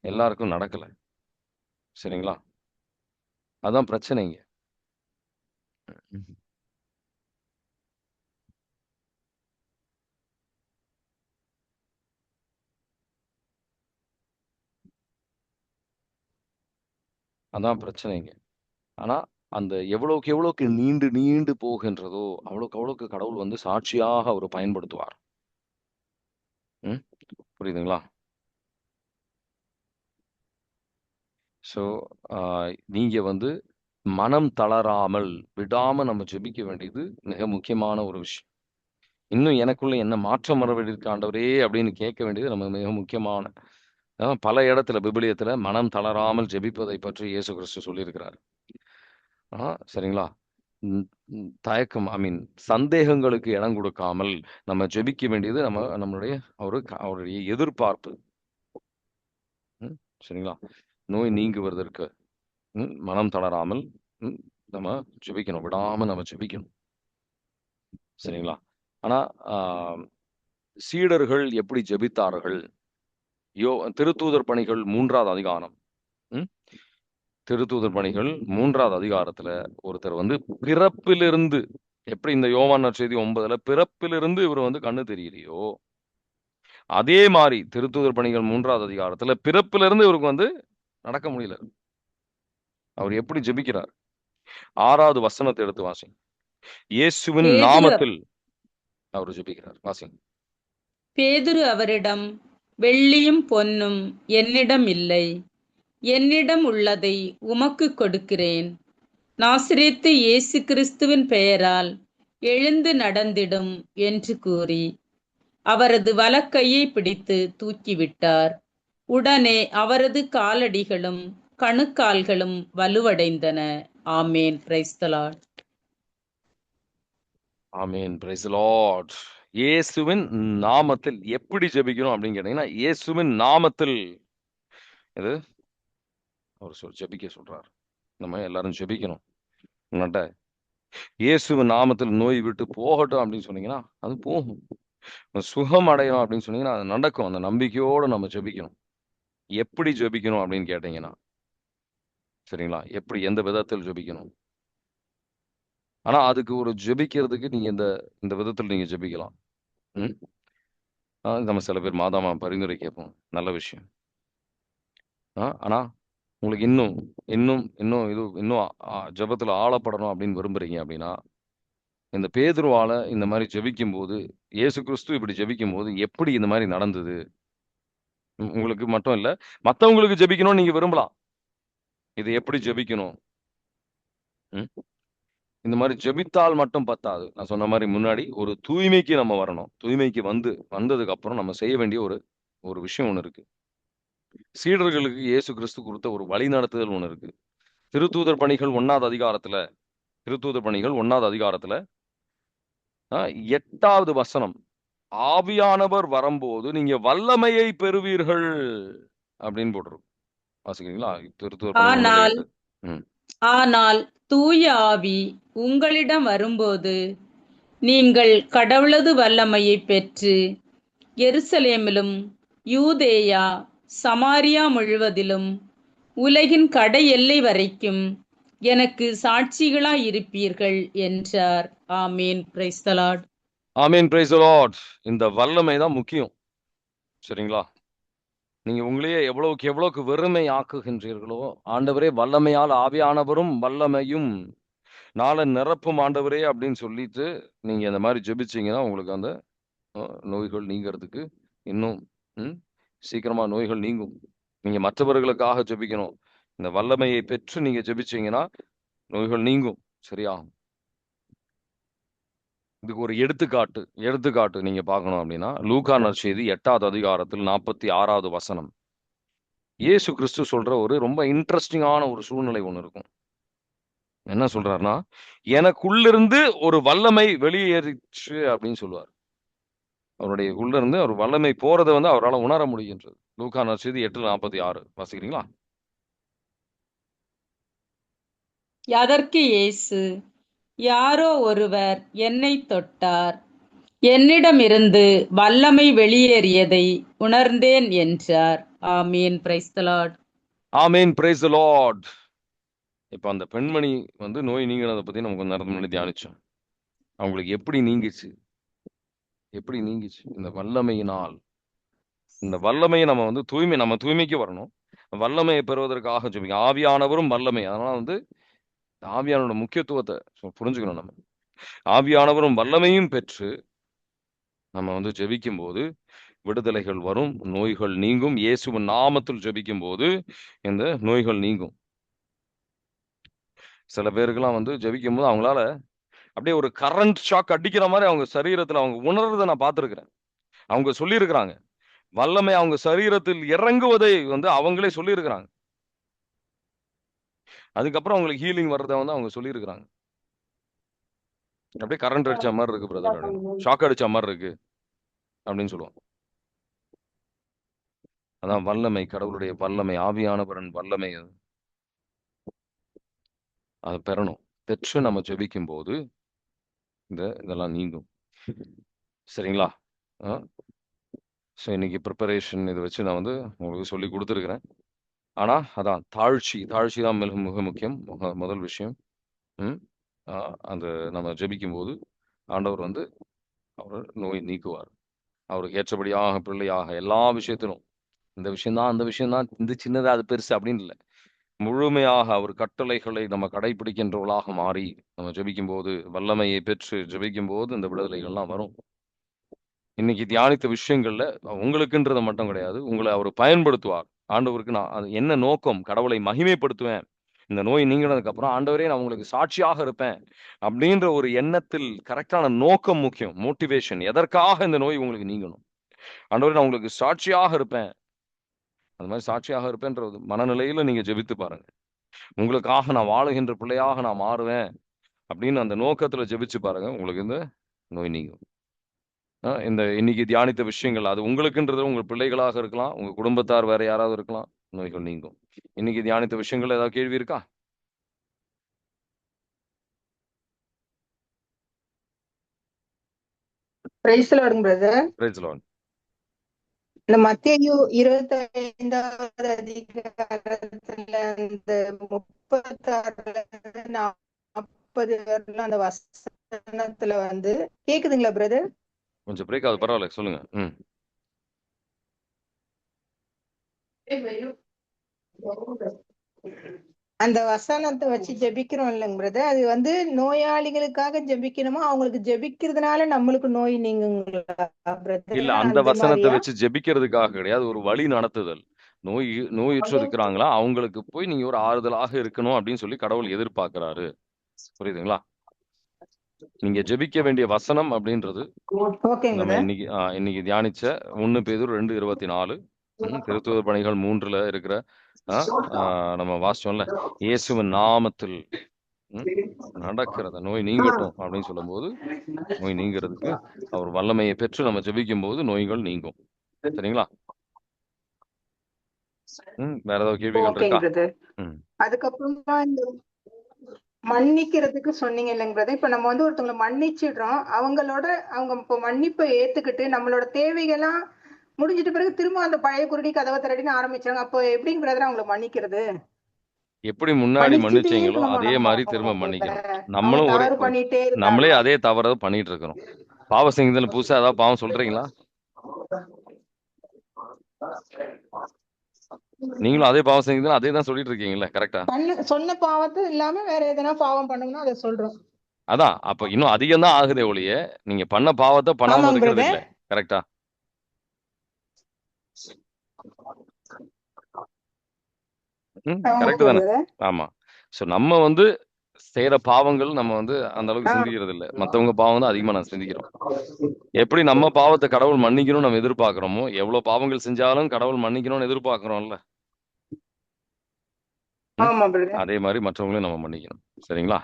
எல்லாருக்கும் நடக்கல. சரிங்களா? அதான் பிரச்சனைங்க. அதான் பிரச்சனைங்க. ஆனா அந்த எவ்வளவுக்கு நீண்டு நீண்டு போகின்றதோ அவ்வளவுக்கு கடவுள் வந்து சாட்சியாக அவர் பயன்படுத்துவார். புரியுதுங்களா? ஸோ நீங்க வந்து மனம் தளராமல் விடாம நம்ம ஜெபிக்க வேண்டியது மிக முக்கியமான ஒரு விஷயம். இன்னும் எனக்குள்ள என்ன மாற்றம் வர வேண்டியிருக்கு ஆண்டவரே அப்படின்னு கேட்க வேண்டியது நம்ம மிக முக்கியமான. பல இடத்துல விபிலியத்துல மனம் தளராமல் ஜெபிப்பதை பற்றி இயேசு கிறிஸ்து சொல்லியிருக்கிறார். சரிங்களா? தயக்கம், சந்தேகங்களுக்கு இடம் கொடுக்காமல் நம்ம ஜெபிக்க வேண்டியது நம்மளுடைய அவருடைய எதிர்பார்ப்பு. சரிங்களா? நோய் நீங்குவதற்கு மனம் தளராமல் நம்ம ஜெபிக்கணும், விடாம நம்ம ஜெபிக்கணும். சரிங்களா? ஆனா சீடர்கள் எப்படி ஜெபித்தார்கள்? திருத்தூதர் பணிகள் 3வது அதிகாரம். திருத்தூதர் பணிகள் 3வது அதிகாரத்துல ஒருத்தர் வந்து பிறப்பிலிருந்து, எப்படி இந்த யோவான் நற்செய்தி 9ல பிறப்பிலிருந்து இவர் வந்து கண்ணு தெரியலையோ, அதே மாதிரி திருத்தூதர் பணிகள் 3வது அதிகாரத்துல பிறப்பிலிருந்து இவருக்கு வந்து நடக்க முடியல. அவர் எப்படி ஜெபிக்கிறார்? 6வது வசனத்தை எடுத்து வாசிங்க. இயேசுவின் நாமத்தில் அவர் ஜெபிக்கிறார். வாசிங்க. பேதுரு அவரிடம், வெள்ளியும் பொன்னும் என்னிடம் இல்லை, என்னிடம் உள்ளதை உமக்கு கொடுக்கிறேன். நாசரேத்து இயேசு கிறிஸ்துவின் பெயரால் எழுந்து நடந்திடும் என்று கூறி அவரது வலக்கையை பிடித்து தூக்கிவிட்டார். உடனே அவரது காலடிகளும் கணுக்கால்களும் வலுவடைந்தன. ஆமேன். Praise the Lord. ஆமேன். Praise the Lord. இயேசுவின் நாமத்தில் எப்படி ஜெபிக்கணும் அப்படின்னு கேட்டீங்கன்னா, இயேசுவின் நாமத்தில் இது அவர் ஜெபிக்க சொல்றார். நம்ம எல்லாரும் ஜெபிக்கணும். இயேசுவின் நாமத்தில் நோய் விட்டு போகட்டும் அப்படின்னு சொன்னீங்கன்னா அது போகும். சுகம் அடையணும் அப்படின்னு சொன்னீங்கன்னா அது நடக்கும். அந்த நம்பிக்கையோடு நம்ம ஜெபிக்கணும். எப்படி ஜெபிக்கணும் அப்படின்னு கேட்டீங்கன்னா, சரிங்களா, எப்படி எந்த விதத்தில் ஜெபிக்கணும்? ஆனா அதுக்கு ஒரு ஜெபிக்கிறதுக்கு நீங்க இந்த விதத்தில் நீங்க ஜெபிக்கலாம். நம்ம சில பேர் மாதாமா பரிந்துரை கேட்போம், நல்ல விஷயம். ஆனா உங்களுக்கு இன்னும் இன்னும் இன்னும் இது இன்னும் ஜெபத்துல ஆழப்படணும் அப்படின்னு விரும்புறீங்க அப்படின்னா, இந்த பேதுருவால இந்த மாதிரி ஜெபிக்கும் போது, இயேசு கிறிஸ்து இப்படி ஜெபிக்கும் போது எப்படி இந்த மாதிரி நடந்தது, உங்களுக்கு மட்டும் இல்ல மத்தவங்களுக்கு ஜெபிக்கணும் நீங்க விரும்பலாம். இது எப்படி ஜெபிக்கணும்? இந்த மாதிரி ஜெபித்தால் மட்டும் பத்தாது. நான் சொன்ன மாதிரி முன்னாடி ஒரு தூய்மைக்கு நம்ம வரணும். தூய்மைக்கு வந்ததுக்கு அப்புறம் நம்ம செய்ய வேண்டிய ஒரு விஷயம் ஒண்ணு இருக்கு. சீடர்களுக்கு இயேசு கிறிஸ்து கொடுத்த ஒரு வழி நடத்துதல் ஒண்ணு இருக்கு. திருத்தூதர் பணிகள் 1வது அதிகாரத்துல 8வது வசனம், ஆவியானவர் வரும்போது நீங்க வல்லமையை பெறுவீர்கள் அப்படின்னு போட்டிருக்கும். வாசிக்கிறீங்களா? திருத்தூதர் பணிகள் 1:8. ஆனால் தூய ஆவி உங்களிடம் வரும்போது நீங்கள் கடவுளது வல்லமையை பெற்று எருசலேமிலும் யூதேயா சமாரியா முழுவதிலும் உலகின் கடை எல்லை வரைக்கும் எனக்கு சாட்சிகளாய் இருப்பீர்கள் என்றார். ஆமேன். Praise the Lord. ஆமேன். Praise the Lord. இந்த வல்லமை தான் முக்கியம். சரிங்களா? நீங்க உங்களையே எவ்வளவுக்கு வெறுமை ஆக்குகின்றீர்களோ, ஆண்டவரே வல்லமையால் ஆவியானவரும் வல்லமையும் நாளை நிரப்பும் ஆண்டவரே அப்படின்னு சொல்லிட்டு நீங்க இந்த மாதிரி ஜெபிச்சீங்கன்னா உங்களுக்கு அந்த நோய்கள் நீங்கிறதுக்கு இன்னும் சீக்கிரமா நோய்கள் நீங்கும். நீங்க மற்றவர்களுக்காக ஜெபிக்கணும். இந்த வல்லமையை பெற்று நீங்க ஜெபிச்சீங்கன்னா நோய்கள் நீங்கும். சரியா? இதுக்கு ஒரு எடுத்துக்காட்டு நீங்க பார்க்கணும் அப்படின்னா, லூக்கா நற்செய்தி 8வது அதிகாரத்தில் 46வது வசனம். இயேசு கிறிஸ்து சொல்ற ஒரு ரொம்ப இன்ட்ரெஸ்டிங்கான ஒரு சூழ்நிலை ஒண்ணு இருக்கும். என்ன சொல்றாருன்னா, எனக்குள்ளிருந்து ஒரு வல்லமை வெளியேறிச்சு அப்படின்னு சொல்லுவார். அவருடைய உள்ள இருந்து ஒரு வல்லமை போறதை வந்து அவரால் உணர முடிகின்றது. லூக்கா நற்செய்தி 8:46 வாசிக்கிறீங்களா? அதற்கு இயேசு, யாரோ ஒருவர் என்னை தொட்டார், என்னிடமிருந்து வல்லமை வெளியேறியதை உணர்ந்தேன் என்றார். ஆமீன். Praise the Lord. ஆமீன். Praise the Lord. இப்ப அந்த பெண்மணி வந்து நோய் நீங்கினதை பத்தி நமக்கு கொஞ்ச நேரத்துக்கு முன்னாடி தியானிச்சோம். அவங்களுக்கு எப்படி நீங்கிச்சு? இந்த வல்லமையினால். இந்த வல்லமையை நம்ம வந்து நம்ம தூய்மைக்கு வரணும். வல்லமையை பெறுவதற்காக ஜெபிங்க. ஆவியானவரும் வல்லமை. அதனால வந்து ஆவியானோட முக்கியத்துவத்தை புரிஞ்சுக்கணும். நம்ம ஆவியானவரும் வல்லமையும் பெற்று நம்ம வந்து ஜெபிக்கும் போது விடுதலைகள் வரும், நோய்கள் நீங்கும். இயேசுவின் நாமத்தில் ஜெபிக்கும் போது இந்த நோய்கள் நீங்கும். சில பேருக்கெல்லாம் வந்து ஜெபிக்கும் போது அவங்களால அப்படியே ஒரு கரண்ட் ஷாக் அடிக்கிற மாதிரி அவங்க சரீரத்துல அவங்க உணர்றதை நான் பார்த்திருக்கிறேன். அவங்க சொல்லியிருக்கிறாங்க, வல்லமை அவங்க சரீரத்தில் இறங்குவதை வந்து அவங்களே சொல்லியிருக்கிறாங்க. அதுக்கப்புறம் அவங்களுக்கு ஹீலிங் வர்றதை வந்து அவங்க சொல்லியிருக்கிறாங்க. அப்படியே கரண்ட் அடிச்ச மாதிரி இருக்கு பிரதர், அப்படின்னு ஷாக் அடிச்ச மாதிரி இருக்கு அப்படின்னு சொல்லுவாங்க. அதான் வல்லமை, கடவுளுடைய வல்லமை, ஆவியானவரின் வல்லமை. அதை பெறணும். பெற்று நம்ம ஜெபிக்கும் போது இதெல்லாம் நீங்கும். சரிங்களா? ஸோ இன்னைக்கு ப்ரிப்பரேஷன் இதை வச்சு நான் வந்து உங்களுக்கு சொல்லி கொடுத்துருக்குறேன். ஆனா அதான் தாழ்ச்சி தான் மிக முக்கியம். முதல் விஷயம். அந்த நம்ம ஜெபிக்கும் போது ஆண்டவர் வந்து அவர் நோய் நீக்குவார். அவருக்கு ஏற்றபடியாக பிள்ளையாக எல்லா விஷயத்திலும் இந்த விஷயம்தான் அந்த விஷயம்தான், இந்த சின்னது அது பெருசு அப்படின்னு இல்லை, முழுமையாக அவர் கட்டளைகளை நம்ம கடைபிடிக்கின்றவர்களாக மாறி நம்ம ஜெபிக்கும் போது, வல்லமையை பெற்று ஜெபிக்கும் போது இந்த விடுதலைகள்லாம் வரும். இன்னைக்கு தியானித்த விஷயங்கள்ல உங்களுக்குன்றதை மட்டும் கிடையாது, உங்களை அவர் பயன்படுத்துவார். ஆண்டவருக்கு நான் அது என்ன நோக்கம், கடவுளை மகிமைப்படுத்துவேன், இந்த நோய் நீங்கினதுக்கு அப்புறம் ஆண்டவரே நான் உங்களுக்கு சாட்சியாக இருப்பேன் அப்படின்ற ஒரு எண்ணத்தில் கரெக்டான நோக்கம் முக்கியம். மோட்டிவேஷன், எதற்காக இந்த நோய் உங்களுக்கு நீங்கணும், ஆண்டவரே நான் உங்களுக்கு சாட்சியாக இருப்பேன், அந்த மாதிரி சாட்சியாக இருப்பேன்ற மனநிலையில நீங்க ஜெபித்து பாருங்க. உங்களுக்காக நான் வாழுகின்ற பிள்ளையாக நான் மாறுவேன் அப்படின்னு அந்த நோக்கத்துல ஜெபிச்சு பாருங்க, உங்களுக்கு இந்த நோய் நீங்கும். இந்த இன்னைக்கு தியானித்த விஷயங்கள் அது உங்களுக்குன்றது உங்க பிள்ளைகளாக இருக்கலாம், உங்க குடும்பத்தார் வேற யாராவது இருக்கலாம், நோய்கள் நீங்கும். இன்னைக்கு தியானித்த விஷயங்கள் ஏதாவது கேள்வி இருக்கா? Praise Lord brother. Praise Lord. இந்த மத்தேயு 25வது அதிகாரத்துல இந்த 36 40 வரலாம் அந்த வசனத்துல வந்து கேக்குதுங்களா பிரதர்? கொஞ்சம் பிரேக் ஆகுது, பரவாயில்ல சொல்லுங்க. அந்த வசனத்தை வச்சு ஜெபிக்கிறோம் இல்லைங்க பிரதர், அது வந்து நோயாளிகளுக்காக ஜெபிக்கணுமா, அவங்களுக்கு ஜெபிக்கிறதுனால நம்மளுக்கு நோய் நீங்குங்களா பிரதர்? இல்ல, அந்த வசனத்தை வச்சு ஜெபிக்கிறதுக்காக கிடையாது, ஒரு வழி நடத்துதல். நோயுற்று இருக்கிறாங்களா அவங்களுக்கு போய் நீங்க ஒரு ஆறுதலாக இருக்கணும் அப்படின்னு சொல்லி கடவுள் எதிர்பார்க்கிறாரு. புரியுதுங்களா? நீங்க ஜெபிக்க வேண்டிய வசனம் அப்படின்றது நம்ம இன்னைக்கு தியானிச்ச 1 பேதுரு 2:24, திருத்துவ பணிகள் 3ல இருக்கிற நம்ம வாசிச்சோம்ல, இயேசுவின் நாமத்தில் நடக்கிறத நோய் நீங்கட்டும் அப்படின்னு சொல்லும் போது, நோய் நீங்கிறதுக்கு அவர் வல்லமையை பெற்று நம்ம ஜெபிக்கும் போது நோய்கள் நீங்கும். சரிங்களா? வேற ஏதாவது கேள்விகள் இருக்கா? அதுக்கப்புறமா இந்த மன்னிக்கிறதுக்கு சொன்னீங்க இல்லைங்க பிரதர், இப்ப நம்ம வந்து ஒருத்தவங்களை மன்னிச்சிடுறோம், அவங்க இப்போ மன்னிப்பை ஏத்துக்கிட்டு நம்மளோட தேவைகள்லாம் முடிஞ்சிட்ட பிறகு திரும்ப அந்த பழைய குருடி கதவை திரடின்னு ஆரம்பிச்சாங்க, அப்போ எப்படிங்க பிரதர் அவங்களை மன்னிக்கிறது? எப்படி முன்னாடி மன்னிச்சீங்களோ அதே மாதிரி திரும்ப மன்னிக்கணும். நம்மளும் நம்மளே அதே தவற பண்ணிட்டு இருக்கிறோம். பாவ செய்தல புதுசா ஏதாவது பாவம் சொல்றீங்களா? நீங்களும் அதே பாவம் செஞ்சீங்கன்னா அதே தான் சொல்லிட்டு இருக்கீங்கல்ல, கரெக்டா? சொன்ன பாவத்தை இல்லாம வேற எதனா பாவம் பண்ணணும்னா அதை சொல்றோம். அதான், அப்ப இன்னும் அதிகம் தான் ஆகுதே ஒழிய நீங்க பண்ண பாவத்தை பண்ணாம இருக்கிறது இல்ல, கரெக்டா? கரெக்ட் தானே? ஆமா. சோ நம்ம வந்து செய்யற பாவங்கள் நம்ம வந்து அந்த அளவுக்கு சிந்திக்கிறது இல்ல, மத்தவங்க பாவம் தான் அதிகமா நான் சிந்திக்கிறோம். எப்படி நம்ம பாவத்தை கடவுள் மன்னிக்கணும்னு நம்ம எதிர்பார்க்கிறோமோ, எவ்வளவு பாவங்கள் செஞ்சாலும் கடவுள் மன்னிக்கணும்னு எதிர்பார்க்கிறோம்ல, அதே மாதிரி மற்றவங்களையும் நம்ம மன்னிக்கணும். சரிங்களா?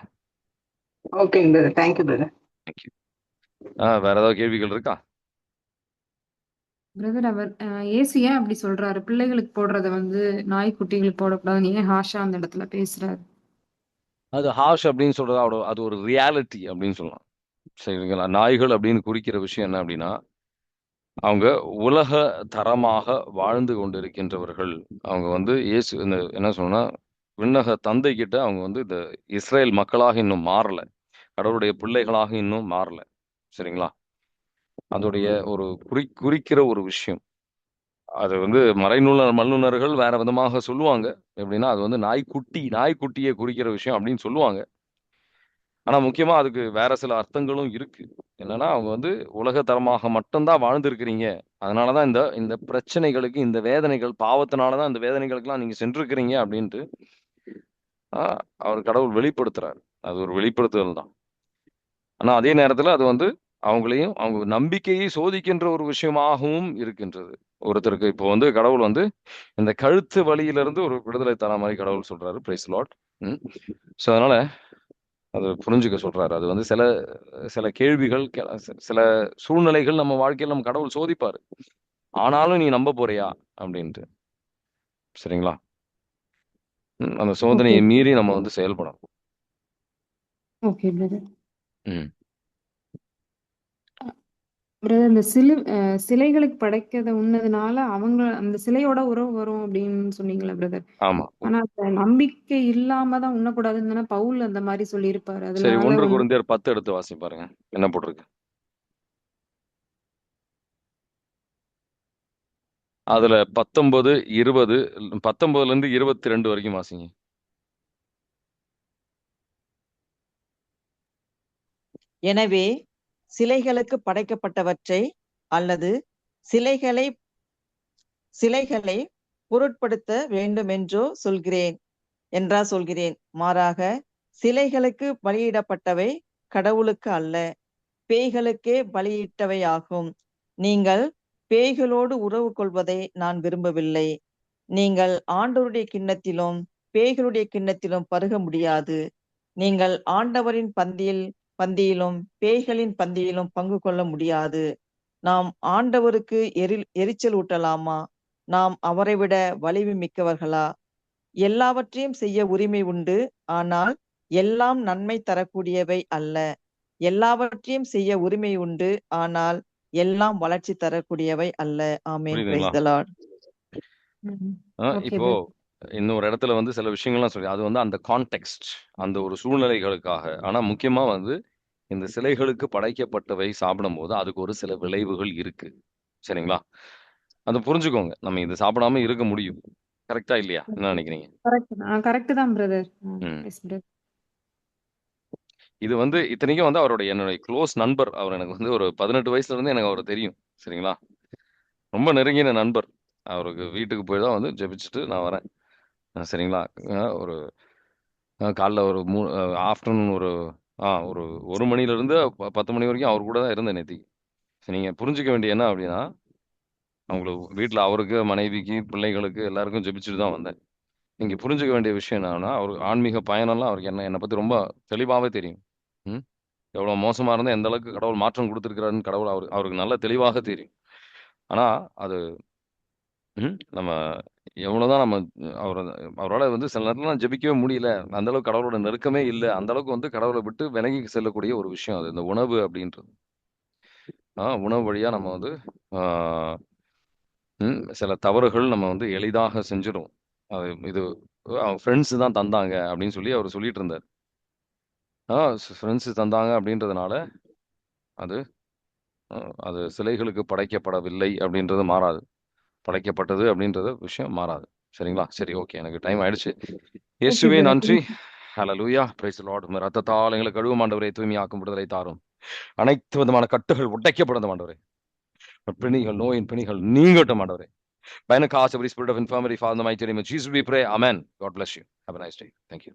ஓகேங்க பிரதர், தேங்க்யூ பிரதர். தேங்க்யூ. வேற ஏதாவது கேள்விகள் இருக்கா? பிரதர், அவர் இயேசு ஏன் அப்படி சொல்றாரு, பிள்ளைகளுக்கு போடுறத வந்து நாய்க்குட்டிகளுக்கு போடக்கூடாதுன்னு ஏன் ஹாஷா அந்த இடத்துல பேசுறாரு? அது ஹாஷ் அப்படின்னு சொல்றது அது ஒரு ரியாலிட்டி அப்படின்னு சொல்லலாம். சரிங்களா? நாய்கள் அப்படின்னு குறிக்கிற விஷயம் என்ன அப்படின்னா, அவங்க உலக தரமாக வாழ்ந்து கொண்டிருக்கின்றவர்கள். அவங்க வந்து இயேசு என்ன சொன்னா, விண்ணக தந்தை கிட்ட அவங்க வந்து இந்த இஸ்ரேல் மக்களாக இன்னும் மாறல, கடவுளுடைய பிள்ளைகளாக இன்னும் மாறல. சரிங்களா? அதோடைய ஒரு குறிக்கிற ஒரு விஷயம். அது வந்து மல்லுநர்கள் வேற விதமாக சொல்லுவாங்க. எப்படின்னா அது வந்து நாய்க்குட்டியை குறிக்கிற விஷயம் அப்படின்னு சொல்லுவாங்க. ஆனா முக்கியமா அதுக்கு வேற சில அர்த்தங்களும் இருக்கு. என்னன்னா அவங்க வந்து உலகத்தரமாக மட்டும்தான் வாழ்ந்திருக்கிறீங்க. அதனாலதான் இந்த இந்த பிரச்சனைகளுக்கு, இந்த வேதனைகள், பாவத்தினாலதான் இந்த வேதனைகளுக்கெல்லாம் நீங்க சென்றிருக்கிறீங்க அப்படின்ட்டு அவர் கடவுள் வெளிப்படுத்துறாரு. அது ஒரு வெளிப்படுத்துதல் தான். ஆனா அதே நேரத்துல அது வந்து அவங்களையும் அவங்க நம்பிக்கையை சோதிக்கின்ற ஒரு விஷயமாகவும் இருக்கின்றது. ஒருத்தருக்கு இப்போ வந்து கடவுள் வந்து இந்த கழுத்து வலியிலிருந்து ஒரு விடுதலை தர மாதிரி கடவுள் சொல்றாரு. Price Lord. ஸோ அதனால அது புரிஞ்சுக்க சொல்றாரு. அது வந்து சில சில கேள்விகள், சில சூழ்நிலைகள் நம்ம வாழ்க்கையில் நம்ம கடவுள் சோதிப்பாரு. ஆனாலும் நீ நம்ப போறியா அப்படின்ட்டு. சரிங்களா? அந்த சோதனையை மீறி நம்ம வந்து செயல்படணும். Okay brother. ம். பிரதர், இந்த சிலைகளுக்கு படைக்கிறத உண்ணதுனால அவங்க அந்த சிலையோட உறவு வரும் அப்படின்னு சொன்னீங்களா பிரதர்? ஆமா. ஆனா அந்த நம்பிக்கை இல்லாம தான் உண்ணக்கூடாதுன்னு தானே பவுல் அந்த மாதிரி சொல்லியிருப்பாரு. சரி, அதனால 1 கொரிந்தியர் 10 எடுத்து வாசி பாருங்க. என்ன போட்டிருக்கு? அதுல 19, 20, 19ல இருந்து 22 வரைக்கும் வாசிங்க. எனவே சிலைகளுக்கு படைக்கப்பட்டவற்றை அல்லது சிலைகளை சிலைகளை பொருட்படுத்த வேண்டுமென்றோ சொல்கிறேன். மாறாக சிலைகளுக்கு பலியிடப்பட்டவை கடவுளுக்கு அல்ல, பேய்களுக்கே பலியிட்டவையாகும். நீங்கள் பேய்களோடு உறவு கொள்வதை நான் விரும்பவில்லை. நீங்கள் ஆண்டவருடைய கிண்ணத்திலும் பேய்களுடைய கிண்ணத்திலும் பருக முடியாது. நீங்கள் ஆண்டவரின் பந்தியிலும் பேய்களின் பந்தியிலும் பங்கு கொள்ள முடியாது. நாம் ஆண்டவருக்கு எரிச்சல் ஊட்டலாமா? நாம் அவரை விட வலிமை மிக்கவர்களா? எல்லாவற்றையும் செய்ய உரிமை உண்டு, ஆனால் எல்லாம் நன்மை தரக்கூடியவை அல்ல. எல்லாவற்றையும் செய்ய உரிமை உண்டு, ஆனால் எல்லாம் வளர்ச்சி தரக்கூடியவை அல்ல. ஆமென். புரியுதுங்களா? Price the Lord. இப்போ இன்னொரு இடத்துல வந்து சில விஷயங்கள்லாம் சொல்லி அது வந்து அந்த கான்டெக்ஸ்ட், அந்த ஒரு சூழ்நிலைகளுக்காக. ஆனா முக்கியமா வந்து இந்த சிலைகளுக்கு படைக்கப்பட்டவை சாப்பிடும்போது அதுக்கு ஒரு சில விளைவுகள் இருக்கு. சரிங்களா? அதை புரிஞ்சுக்கோங்க. நம்ம இது சாப்பிடாம இருக்க முடியும். கரெக்டா இல்லையா? என்ன நினைக்கிறீங்க? கரெக்ட் தான் பிரதர். இது வந்து இத்தனைக்கும் வந்து என்னுடைய க்ளோஸ் நண்பர். அவர் எனக்கு வந்து ஒரு 18 வயசுல இருந்து எனக்கு அவரை தெரியும். சரிங்களா? ரொம்ப நெருங்கின நண்பர். அவருக்கு வீட்டுக்கு போய் தான் வந்து ஜெபிச்சுட்டு நான் வரேன். சரிங்களா? ஒரு காலைல ஒரு ஆஃப்டர்நூன் ஒரு ஒரு 1 மணிலேருந்து 10 மணி வரைக்கும் அவர் கூட தான் இருந்தேன் நேத்திக்கு. நீங்க புரிஞ்சுக்க வேண்டிய என்ன அப்படின்னா, அவங்களுக்கு வீட்டில் அவருக்கு, மனைவிக்கு, பிள்ளைகளுக்கு எல்லாருக்கும் ஜெபிச்சுட்டு தான் வந்தேன். நீங்க புரிஞ்சுக்க வேண்டிய விஷயம் என்னன்னா, அவருக்கு ஆன்மீக பயணம்லாம் அவருக்கு என்னை பத்தி ரொம்ப தெளிவாவே தெரியும். ம். எவ்வளவு மோசமா இருந்தா எந்த அளவுக்கு கடவுள் மாற்றம் கொடுத்திருக்கிறாருன்னு கடவுள் அவருக்கு நல்ல தெளிவாக தெரியும். ஆனா அது நம்ம எவ்வளவுதான் நம்ம அவரால வந்து சில நேரத்துல ஜெபிக்கவே முடியல. அந்த அளவுக்கு கடவுளோட நெருக்கமே இல்ல. அந்த அளவுக்கு வந்து கடவுளை விட்டு விலகி செல்லக்கூடிய ஒரு விஷயம் அது. இந்த உணவு அப்படின்றது. உணவு வழியா நம்ம வந்து சில தவறுகள் நம்ம வந்து எளிதாக செஞ்சிரும். இது ஃப்ரெண்ட்ஸ் தான் தந்தாங்க அப்படின்னு சொல்லி அவர் சொல்லிட்டு இருந்தார். ஃப்ரெண்ட்ஸ் தந்தாங்க அப்படின்றதுனால அது அது சிலைகளுக்கு படைக்கப்படவில்லை அப்படின்றது மாறாது. படைக்கப்பட்டது அப்படின்றது விஷயம் மாறாது. சரிங்களா? சரி, ஓகே. எனக்கு டைம் ஆயிடுச்சு. இயேசுவே நன்றி. ஹல்லேலூயா. Praise the Lord. உம்முடைய இரத்தத்தால் எங்களை கழுவும் ஆண்டவரே, தூய்மையாக்கும் விடுதலை தாரும். அனைத்து விதமான கட்டுகள் உடைக்கப்படும் ஆண்டவரே. பிணிகள், நோயின் பிணிகள் நீங்கட்டும் ஆண்டவரே. By the cast of every spirit of infirmity, Father, in the mighty name of Jesus, we pray. Amen. God bless you. Have a nice day. Thank you.